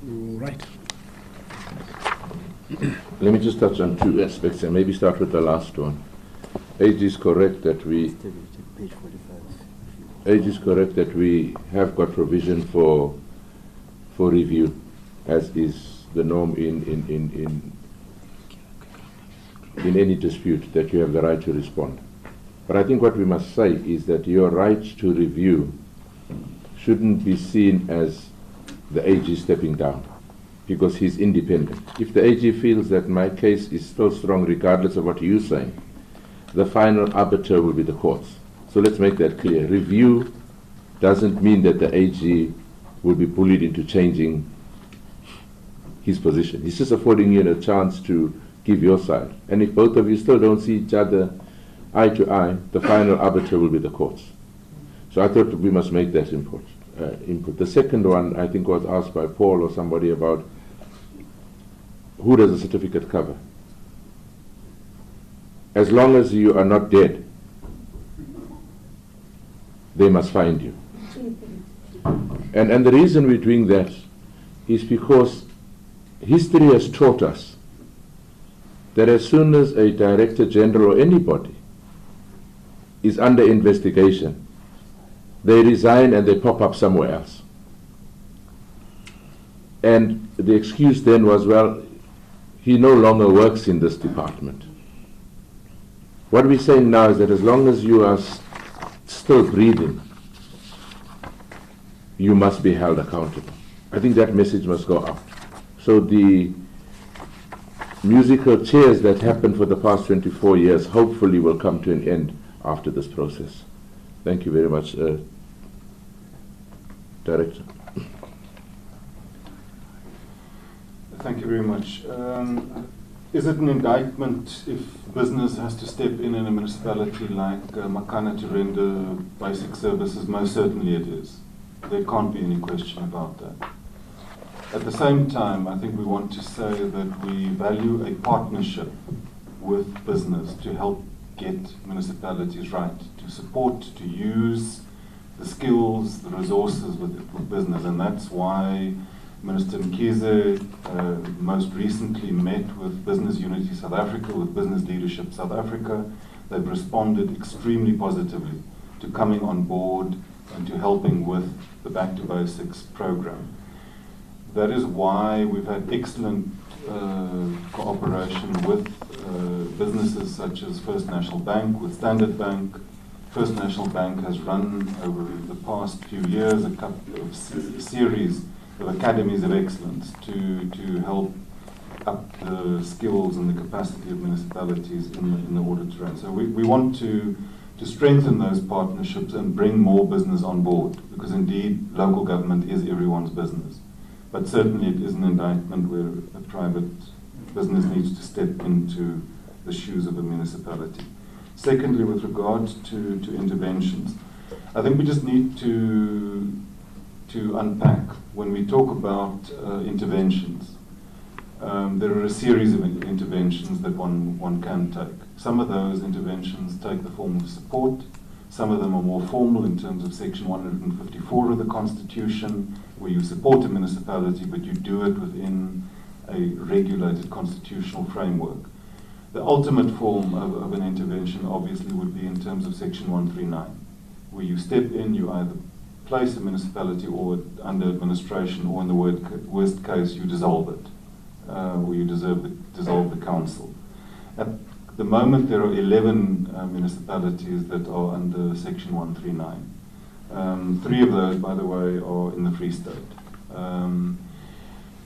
Right. Let me just touch on two aspects and maybe start with the last one. AG is correct that we have got provision for review, as is the norm in any dispute, that you have the right to respond. But I think what we must say is that your right to review shouldn't be seen as the AG stepping down, because he's independent. If the AG feels that my case is still strong regardless of what you're saying, the final arbiter will be the courts. So let's make that clear. Review doesn't mean that the AG will be bullied into changing his position. He's just affording you a chance to give your side. And if both of you still don't see each other eye to eye, the final arbiter will be the courts. So I thought we must make that input. The second one, I think, was asked by Paul or somebody about who does the certificate cover? As long as you are not dead, they must find you. And the reason we're doing that is because history has taught us that as soon as a Director General or anybody is under investigation, they resign and they pop up somewhere else. And the excuse then was, well, he no longer works in this department. What we're saying now is that as long as you are still breathing, you must be held accountable. I think that message must go out. So the musical chairs that happened for the past 24 years hopefully will come to an end after this process. Thank you very much, Director. Thank you very much. Is it an indictment if business has to step in a municipality like Makana to render basic services? Most certainly it is. There can't be any question about that. At the same time, I think we want to say that we value a partnership with business to help get municipalities right, to support, to use the skills, the resources with business. And that's why Minister Mkhize most recently met with Business Unity South Africa, with Business Leadership South Africa. They've responded extremely positively to coming on board and to helping with the Back to Basics program. That is why we've had excellent cooperation with businesses such as First National Bank, with Standard Bank. First National Bank has run over the past few years a couple of series of academies of excellence to help up the skills and the capacity of municipalities in the audit trail. So we want to strengthen those partnerships and bring more business on board, because indeed local government is everyone's business. But certainly it is an indictment where a private business needs to step into the shoes of a municipality. Secondly, with regard to interventions, I think we just need to unpack when we talk about interventions. There are a series of interventions that one can take. Some of those interventions take the form of support. Some of them are more formal in terms of Section 154 of the Constitution, where you support a municipality, but you do it within a regulated constitutional framework. The ultimate form of an intervention obviously would be in terms of Section 139, where you step in, you either place a municipality or under administration, or in the worst case, you dissolve it, or you dissolve the council. At the moment, there are 11 municipalities that are under Section 139. 3 of those, by the way, are in the Free State.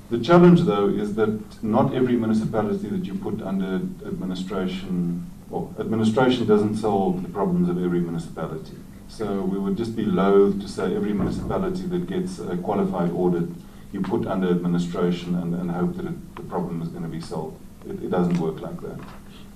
The challenge, though, is that not every municipality that you put under administration, well, administration doesn't solve the problems of every municipality. So we would just be loath to say every municipality that gets a qualified audit, you put under administration and hope that the problem is going to be solved. It doesn't work like that.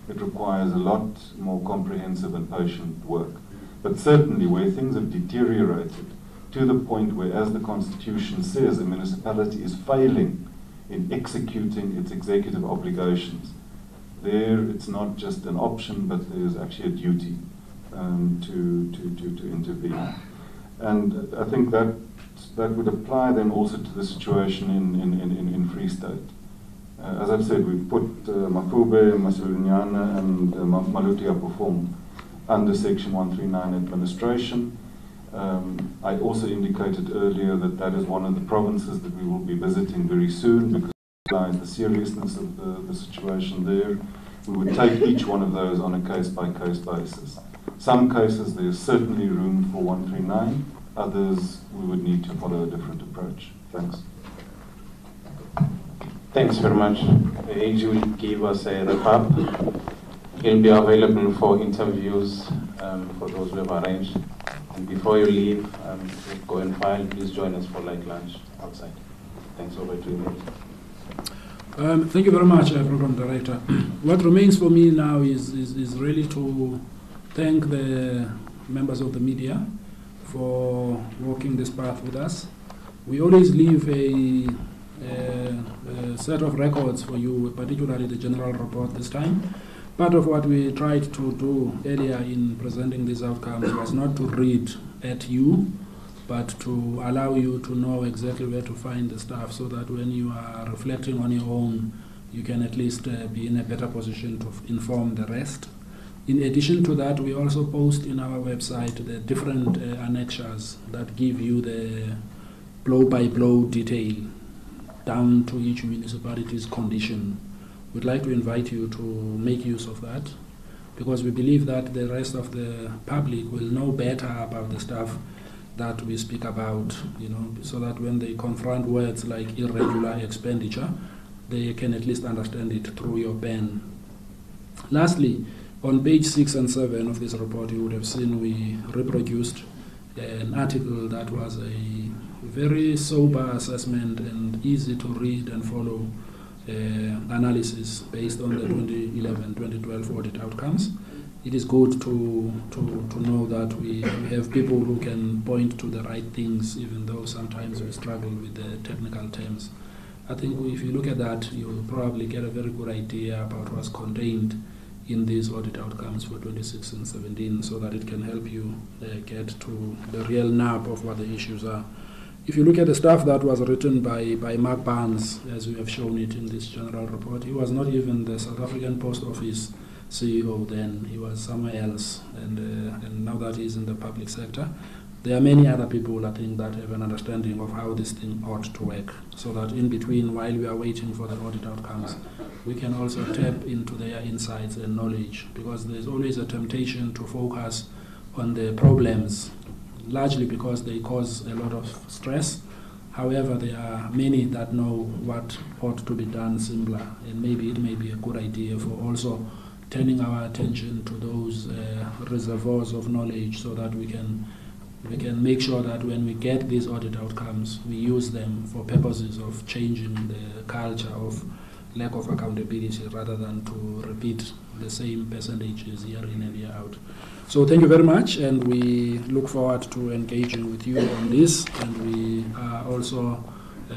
It requires a lot more comprehensive and patient work. But certainly where things have deteriorated to the point where, as the Constitution says, a municipality is failing in executing its executive obligations, there it's not just an option, but there's actually a duty to intervene. And I think that would apply then also to the situation in Free State. As I've said, we've put Mafube, Masilunyana and Maluti Apofong under Section 139 administration. I also indicated earlier that that is one of the provinces that we will be visiting very soon, because we realize the seriousness of the situation there. We would take each one of those on a case-by-case basis. Some cases there's certainly room for 139, others we would need to follow a different approach. Thanks. Thanks very much. AG will give us a wrap-up. He'll be available for interviews for those we have arranged. And before you leave, go and file, please join us for light lunch outside. Thanks. Over to you. Thank you very much, Program Director. What remains for me now is really to thank the members of the media for walking this path with us. We always leave a set of records for you, particularly the general report this time. Part of what we tried to do earlier in presenting these outcomes was not to read at you, but to allow you to know exactly where to find the stuff, so that when you are reflecting on your own, you can at least be in a better position to inform the rest. In addition to that, we also post in our website the different annexures that give you the blow-by-blow detail down to each municipality's condition. We'd like to invite you to make use of that, because we believe that the rest of the public will know better about the stuff that we speak about, so that when they confront words like irregular expenditure, they can at least understand it through your pen. Lastly, on page 6 and 7 of this report, you would have seen we reproduced an article that was a very sober assessment and easy to read and follow analysis based on the 2011-2012 audit outcomes. It is good to know that we have people who can point to the right things, even though sometimes we struggle with the technical terms. I think if you look at that, you'll probably get a very good idea about what's contained in these audit outcomes for 26 and 17, so that it can help you get to the real nub of what the issues are. If you look at the stuff that was written by Mark Barnes, as we have shown it in this general report, he was not even the South African Post Office CEO then. He was somewhere else, and now that he's in the public sector, there are many other people, I think, that have an understanding of how this thing ought to work, so that in between, while we are waiting for the audit outcomes, we can also tap into their insights and knowledge, because there's always a temptation to focus on the problems, largely because they cause a lot of stress. However, there are many that know what ought to be done simpler, and maybe it may be a good idea for also turning our attention to those reservoirs of knowledge, so that we can make sure that when we get these audit outcomes, we use them for purposes of changing the culture of lack of accountability, rather than to repeat the same percentages year in and year out. So thank you very much, and we look forward to engaging with you on this, and we are also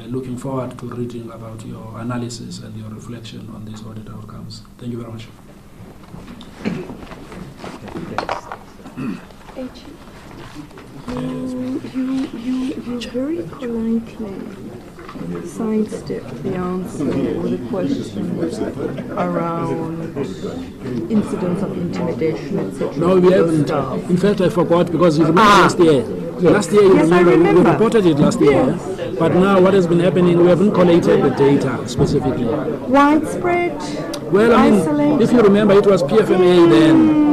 looking forward to reading about your analysis and your reflection on these audit outcomes. Thank you very much. You very politely sidestep the answer or the question around incidents of intimidation, etc. No, we haven't. In fact, I forgot, because you remember last year. Last year, you remember, we reported it last year. But now what has been happening, we haven't collated the data specifically. Widespread? Well, I mean, isolated? if you remember, it was PFMA then.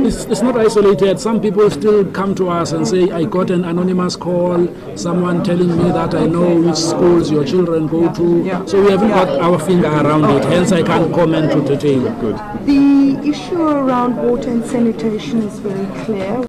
It's not isolated. Some people still come to us and say, I got an anonymous call, someone telling me that I know which schools your children go to. So we haven't got our finger around it, hence I can't comment to detail. The issue around water and sanitation is very clear.